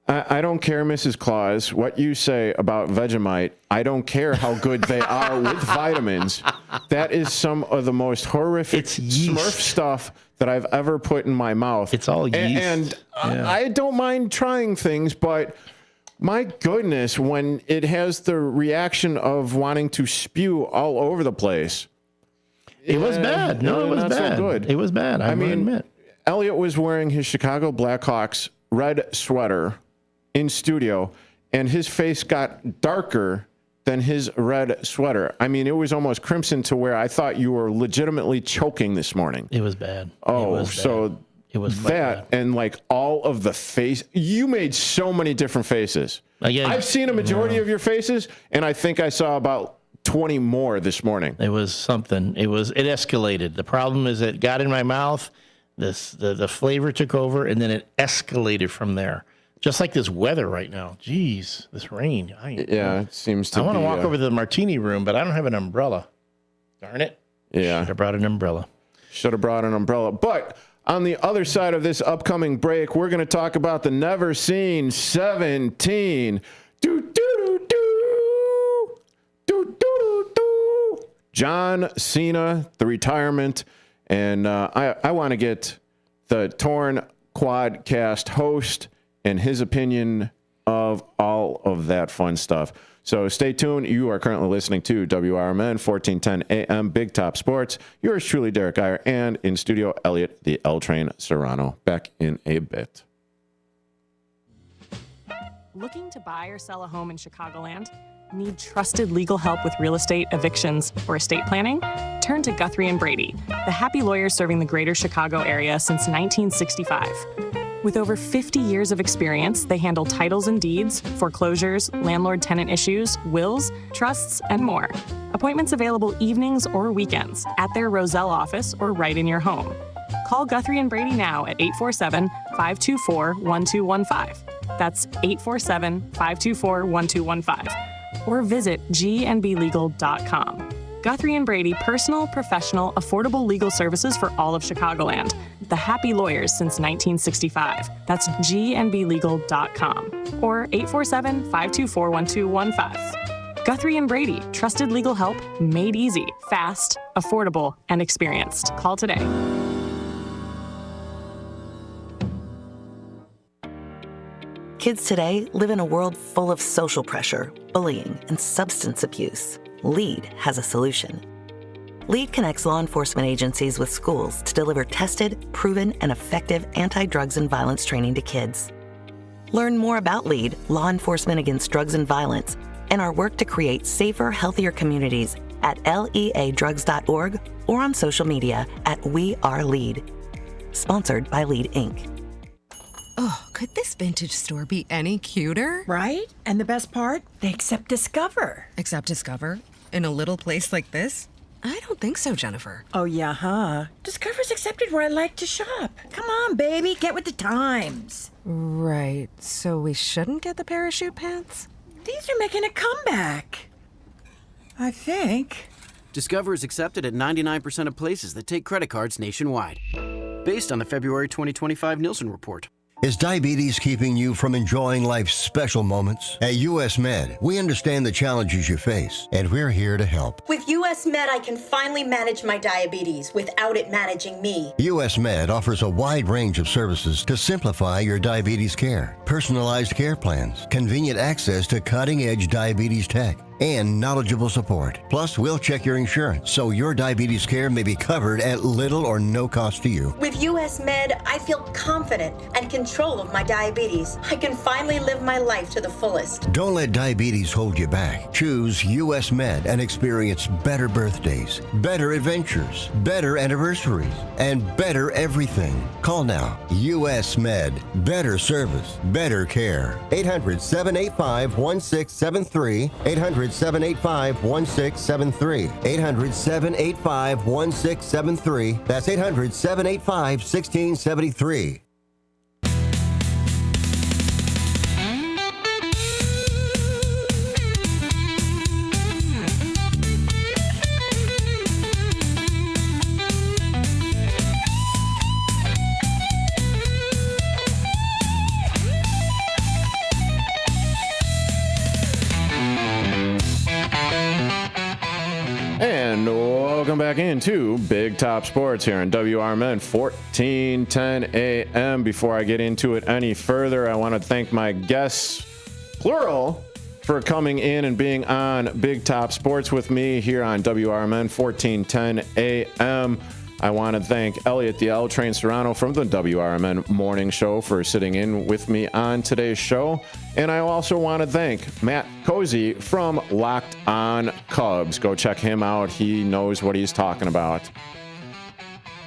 I don't care, Mrs. Claus, what you say about Vegemite. I don't care how good they are with vitamins. That is some of the most horrific Smurf stuff that I've ever put in my mouth.
It's all yeast.
I don't mind trying things, but my goodness, when it has the reaction of wanting to spew all over the place.
It was bad. No, it was bad. So good. It was bad. I mean, admit.
Elliott was wearing his Chicago Blackhawks red sweater in studio, and his face got darker than his red sweater. I mean, it was almost crimson to where I thought you were legitimately choking this morning.
It was bad.
It was that, and like all of the face. You made so many different faces. I've seen a majority of your faces, and I think I saw about 20 more this morning.
It was something. It escalated. The problem is it got in my mouth. The flavor took over, and then it escalated from there. Just like this weather right now. Jeez, this rain.
It seems to be.
I want to walk over to the martini room, but I don't have an umbrella. Darn it.
Yeah.
Should have brought an umbrella.
But on the other side of this upcoming break, we're going to talk about the never seen 17. John Cena, the retirement. And I want to get the Torn Quadcast host and his opinion of all all of that fun stuff. So stay tuned. You are currently listening to WRMN 1410 AM Big Top Sports. Yours truly, Derrick Geyer, and in studio, Elliott the L-Train Serrano. Back in a bit.
Looking to buy or sell a home in Chicagoland? Need trusted legal help with real estate, evictions, or estate planning? Turn to Guthrie & Brady, the happy lawyers serving the greater Chicago area since 1965. With over 50 years of experience, they handle titles and deeds, foreclosures, landlord-tenant issues, wills, trusts, and more. Appointments available evenings or weekends at their Roselle office or right in your home. Call Guthrie & Brady now at 847-524-1215. That's 847-524-1215. Or visit gnblegal.com. Guthrie & Brady, personal, professional, affordable legal services for all of Chicagoland. The happy lawyers since 1965. That's gnblegal.com. Or 847-524-1215. Guthrie & Brady, trusted legal help, made easy, fast, affordable, and experienced. Call today.
Kids today live in a world full of social pressure, bullying, and substance abuse. LEAD has a solution. LEAD connects law enforcement agencies with schools to deliver tested, proven, and effective anti-drugs and violence training to kids. Learn more about LEAD, Law Enforcement Against Drugs and Violence, and our work to create safer, healthier communities at leadrugs.org or on social media at We Are LEAD. Sponsored by LEAD, Inc.
Oh, could this vintage store be any cuter?
Right? And the best part? They accept Discover.
Accept Discover? In a little place like this? I don't think so, Jennifer.
Oh, yeah, huh? Discover's accepted where I like to shop. Come on, baby, get with the times.
Right, so we shouldn't get the parachute pants?
These are making a comeback. I think.
Discover is accepted at 99% of places that take credit cards nationwide. Based on the February 2025 Nielsen report.
Is diabetes keeping you from enjoying life's special moments? At US Med, we understand the challenges you face, and we're here to help.
With US Med, I can finally manage my diabetes without it managing me.
US Med offers a wide range of services to simplify your diabetes care. Personalized care plans, convenient access to cutting-edge diabetes tech, and knowledgeable support. Plus, we'll check your insurance so your diabetes care may be covered at little or no cost to you.
With US Med, I feel confident and control of my diabetes. I can finally live my life to the fullest.
Don't let diabetes hold you back. Choose US Med and experience better birthdays, better adventures, better anniversaries, and better everything. Call now. US Med. Better service, better care. 800-785-1673. 800-785-1673. 800-785-1673. That's 800-785-1673.
And welcome back into Big Top Sports here on WRMN 1410 AM. Before I get into it any further, I want to thank my guests, plural, for coming in and being on Big Top Sports with me here on WRMN 1410 AM. I want to thank Elliott the L-Train Serrano from the WRMN Morning Show for sitting in with me on today's show. And I also want to thank Matt Cozzi from Locked On Cubs. Go check him out. He knows what he's talking about.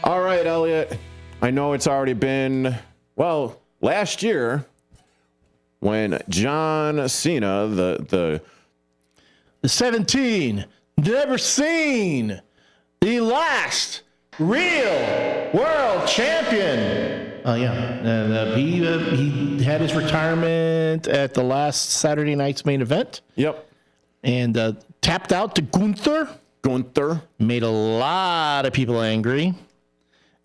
All right, Elliott. I know it's already been, well, last year when John Cena, the
17, never seen, the last real world champion. Oh, yeah. And he had his retirement at the last Saturday night's main event.
Yep.
And tapped out to Gunther. Made a lot of people angry.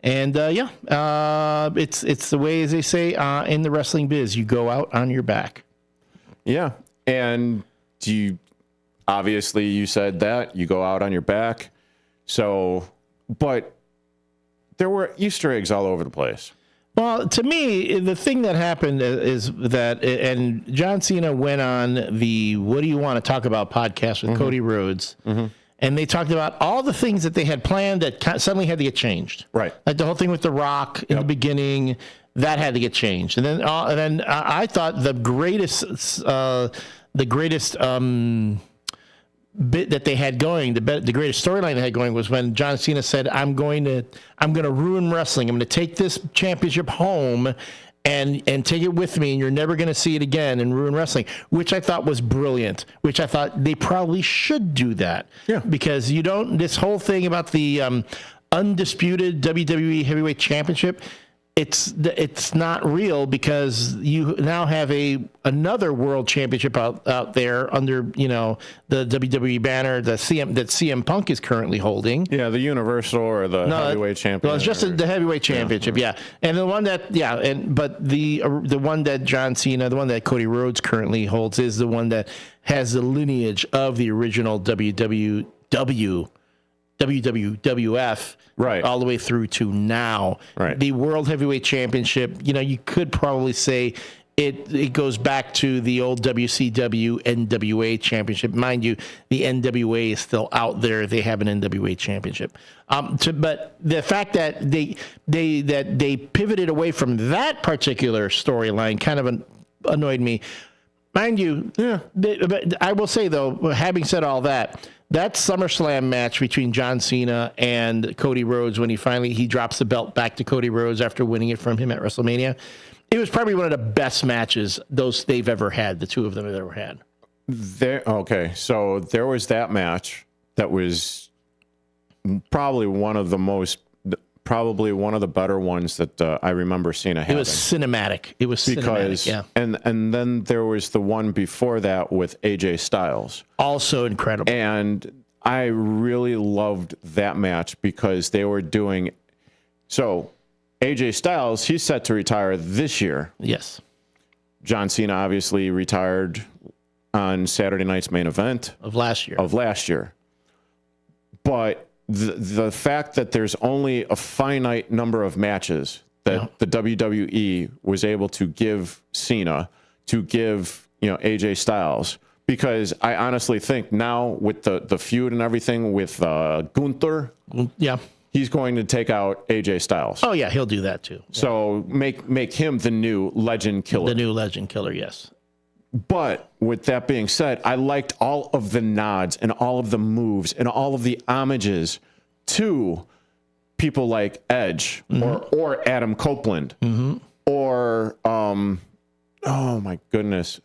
And, it's the way, as they say, in the wrestling biz, you go out on your back.
Yeah. And obviously you said that. You go out on your back. So, but there were Easter eggs all over the place.
Well, to me, the thing that happened is that, and John Cena went on the What Do You Want to Talk About podcast with Cody Rhodes, and they talked about all the things that they had planned that suddenly had to get changed.
Right.
Like the whole thing with The Rock in the beginning, that had to get changed. And then I thought the greatest bit that they had going, the greatest storyline they had going was when John Cena said, I'm going to ruin wrestling. I'm going to take this championship home and take it with me, and you're never going to see it again and ruin wrestling, which I thought was brilliant, which I thought they probably should do that. Yeah. Because this whole thing about the undisputed WWE Heavyweight Championship, it's not real because you now have another world championship out there under the WWE banner that CM Punk is currently holding.
Yeah, the Universal or the Heavyweight Championship.
Well, it's just the Heavyweight Championship, yeah. And the one that but the one that John Cena, the one that Cody Rhodes currently holds is the one that has the lineage of the original WWF. Right. All the way through to now. Right. The World Heavyweight Championship, you could probably say it goes back to the old WCW NWA Championship. Mind you, the NWA is still out there. They have an NWA Championship. But the fact that they pivoted away from that particular storyline kind of annoyed me. Mind you, but I will say, though, having said all that SummerSlam match between John Cena and Cody Rhodes, when he drops the belt back to Cody Rhodes after winning it from him at WrestleMania, it was probably one of the best matches they've ever had, the two of them have ever had.
So there was that match that was probably one of the better ones that I remember Cena having.
It was cinematic.
And then there was the one before that with AJ Styles.
Also incredible.
And I really loved that match because they were doing... So, AJ Styles, he's set to retire this year.
Yes.
John Cena obviously retired on Saturday night's main event.
Of last year.
But the fact that there's only a finite number of matches that the WWE was able to give Cena, to give AJ Styles, because I honestly think now with the feud and everything with Gunther, he's going to take out AJ Styles.
Oh yeah, he'll do that too. Yeah.
So make him the new legend killer.
The new legend killer, yes.
But with that being said, I liked all of the nods and all of the moves and all of the homages to people like Edge or Adam Copeland or oh my goodness,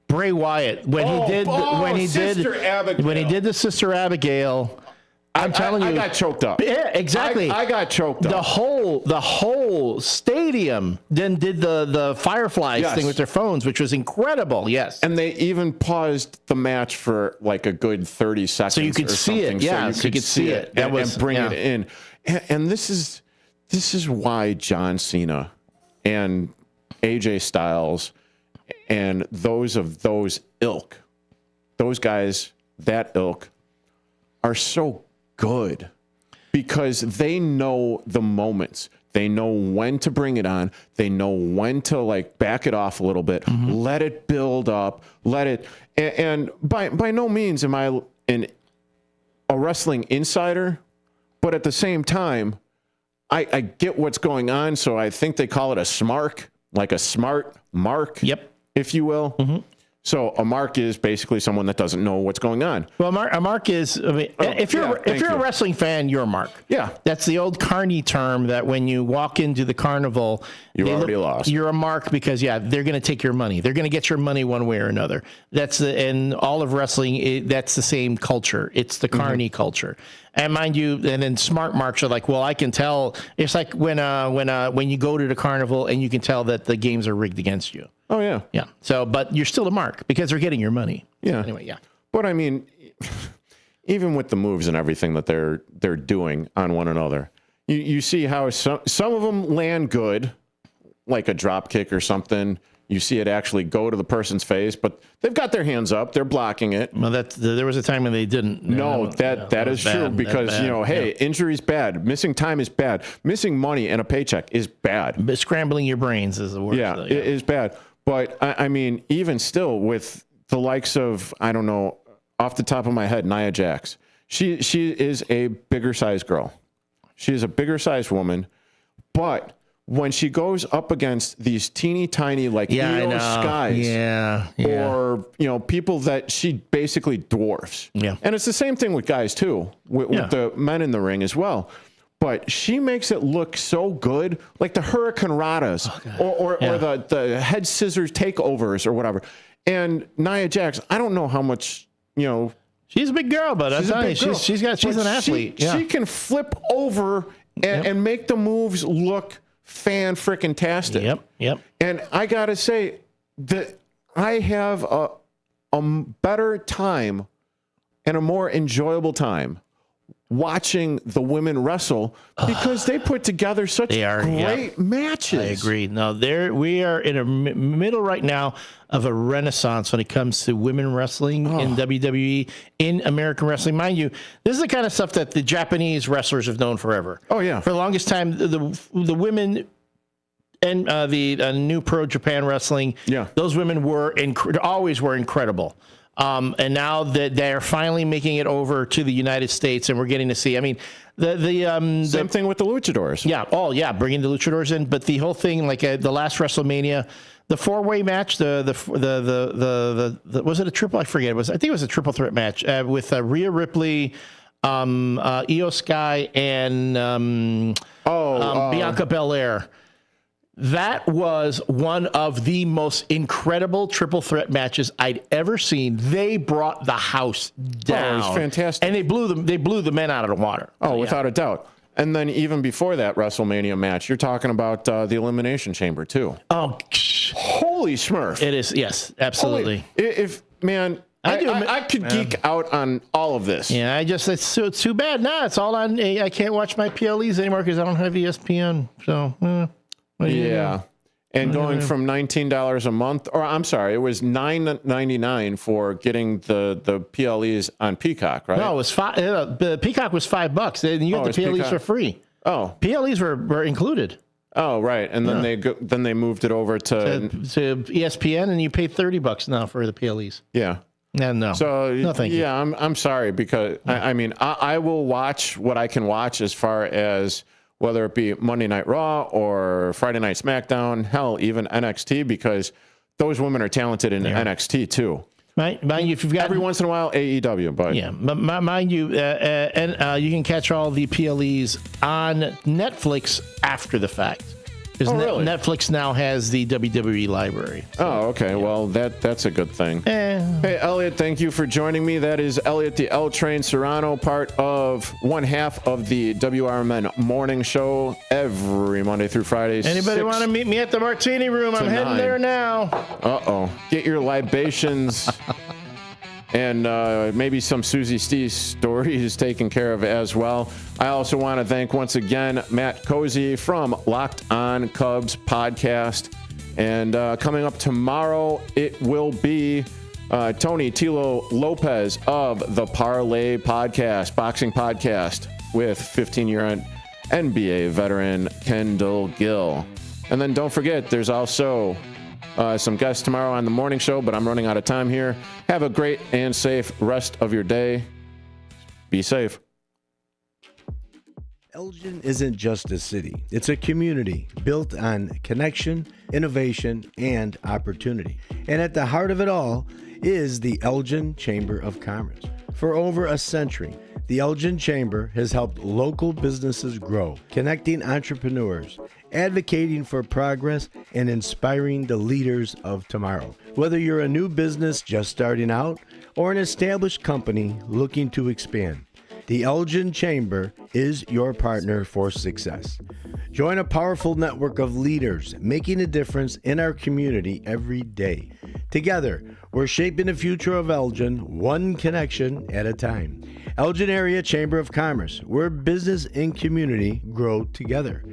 Bray Wyatt when he did the Sister Abigail. I'm telling you,
I got choked up.
Yeah, exactly.
I got choked up.
The whole stadium then did the Fireflies thing with their phones, which was incredible. Yes,
and they even paused the match for like a good 30 seconds,
so you could see it. Yeah, so you could see it.
And bring it in. And this is why John Cena and AJ Styles and those guys, that ilk, are so good, because they know the moments. They know when to bring it on. They know when to like back it off a little bit, let it build up, and by no means am I a wrestling insider, but at the same time, I get what's going on. So I think they call it a smark, like a smart mark, if you will. So a mark is basically someone that doesn't know what's going on.
Well, a mark is, if you're a wrestling fan, you're a mark.
Yeah.
That's the old carny term that when you walk into the carnival,
you already lost.
You're a mark because, they're going to take your money. They're going to get your money one way or another. And all of wrestling, that's the same culture. It's the carny culture. And mind you, and then smart marks are like, well, I can tell. It's like when you go to the carnival and you can tell that the games are rigged against you.
Oh yeah,
yeah. So, but you're still a mark because they're getting your money.
Yeah.
Anyway, yeah.
But I mean, even with the moves and everything that they're doing on one another, you see how some of them land good, like a drop kick or something. you see it actually go to the person's face, but they've got their hands up. They're blocking it.
Well, there was a time when they didn't.
No, that is true because, injury's bad. Missing time is bad. Missing money and a paycheck is bad.
But scrambling your brains is the worst.
Yeah, it is bad. But, I mean, even still with the likes of, I don't know, off the top of my head, Nia Jax. She is a bigger sized girl. She is a bigger sized woman, but when she goes up against these teeny tiny Io Skies, or people that she basically dwarfs, and it's the same thing with guys too, with the men in the ring as well. But she makes it look so good, like the Hurricane Radas or the head scissors takeovers or whatever. And Nia Jax, I don't know how much
She's a big girl, but she's an athlete.
She can flip over and make the moves look fan-frickin-tastic.
Yep.
And I got to say that I have a better time and a more enjoyable time watching the women wrestle because they put together such great matches.
I agree. No, we are in a middle right now of a renaissance when it comes to women wrestling in WWE, in American wrestling. Mind you, this is the kind of stuff that the Japanese wrestlers have known forever.
Oh, yeah.
For the longest time, the women and the New Pro Japan Wrestling, those women always were incredible. And now that they're finally making it over to the United States, and we're getting to see. I mean,
same thing with the luchadors.
Yeah, bringing the luchadors in, but the whole thing, like the last WrestleMania, the 4-way match, the was it a triple? I forget. I think it was a triple threat match with Rhea Ripley, Io Sky, and Bianca Belair. That was one of the most incredible triple threat matches I'd ever seen. They brought the house down.
Oh, it was fantastic.
And they blew the men out of the water.
Oh, without a doubt. And then even before that WrestleMania match, you're talking about the Elimination Chamber too.
Oh,
holy Smurf!
It is, yes, absolutely.
I could geek out on all of this.
Yeah, it's too bad. Nah, it's all on. I can't watch my PLEs anymore because I don't have ESPN. So.
And going from $19 a month, or I'm sorry, it was $9.99 for getting the PLEs on Peacock, right?
No, it was the Peacock was $5. Then you got the PLEs
Peacock for
free.
Oh,
PLEs were included.
Oh, right, and then they moved it over to
ESPN, and you pay $30 now for the PLEs.
Yeah.
No.
So
no, thank you.
Yeah, I'm sorry because I will watch what I can watch as far as whether it be Monday Night Raw or Friday Night SmackDown, hell, even NXT, because those women are talented in NXT too.
Mind you, if you've got
every once in a while AEW, but
mind you, you can catch all the PLEs on Netflix after the fact. Because Netflix now has the WWE library.
Oh, okay. Well, that's a good thing. Hey, Elliott, thank you for joining me. That is Elliott the L Train Serrano, part of one half of the WRMN morning show every Monday through Friday.
Anybody want to meet me at the Martini Room? I'm heading there now.
Uh-oh. Get your libations. And maybe some Susie Stee's stories taken care of as well. I also want to thank once again Matt Cozzi from Locked On Cubs podcast. And coming up tomorrow, it will be Tony Tilo Lopez of the Parlay podcast, boxing podcast, with 15-year NBA veteran Kendall Gill. And then don't forget, there's also some guests tomorrow on the morning show, but I'm running out of time here. Have a great and safe rest of your day. Be safe.
Elgin isn't just a city. It's a community built on connection, innovation, and opportunity. And at the heart of it all is the Elgin Chamber of Commerce. For over a century, the Elgin Chamber has helped local businesses grow, connecting entrepreneurs, advocating for progress, and inspiring the leaders of tomorrow. Whether you're a new business just starting out or an established company looking to expand, the Elgin Chamber is your partner for success. Join a powerful network of leaders making a difference in our community every day. Together, we're shaping the future of Elgin, one connection at a time. Elgin Area Chamber of Commerce, where business and community grow together.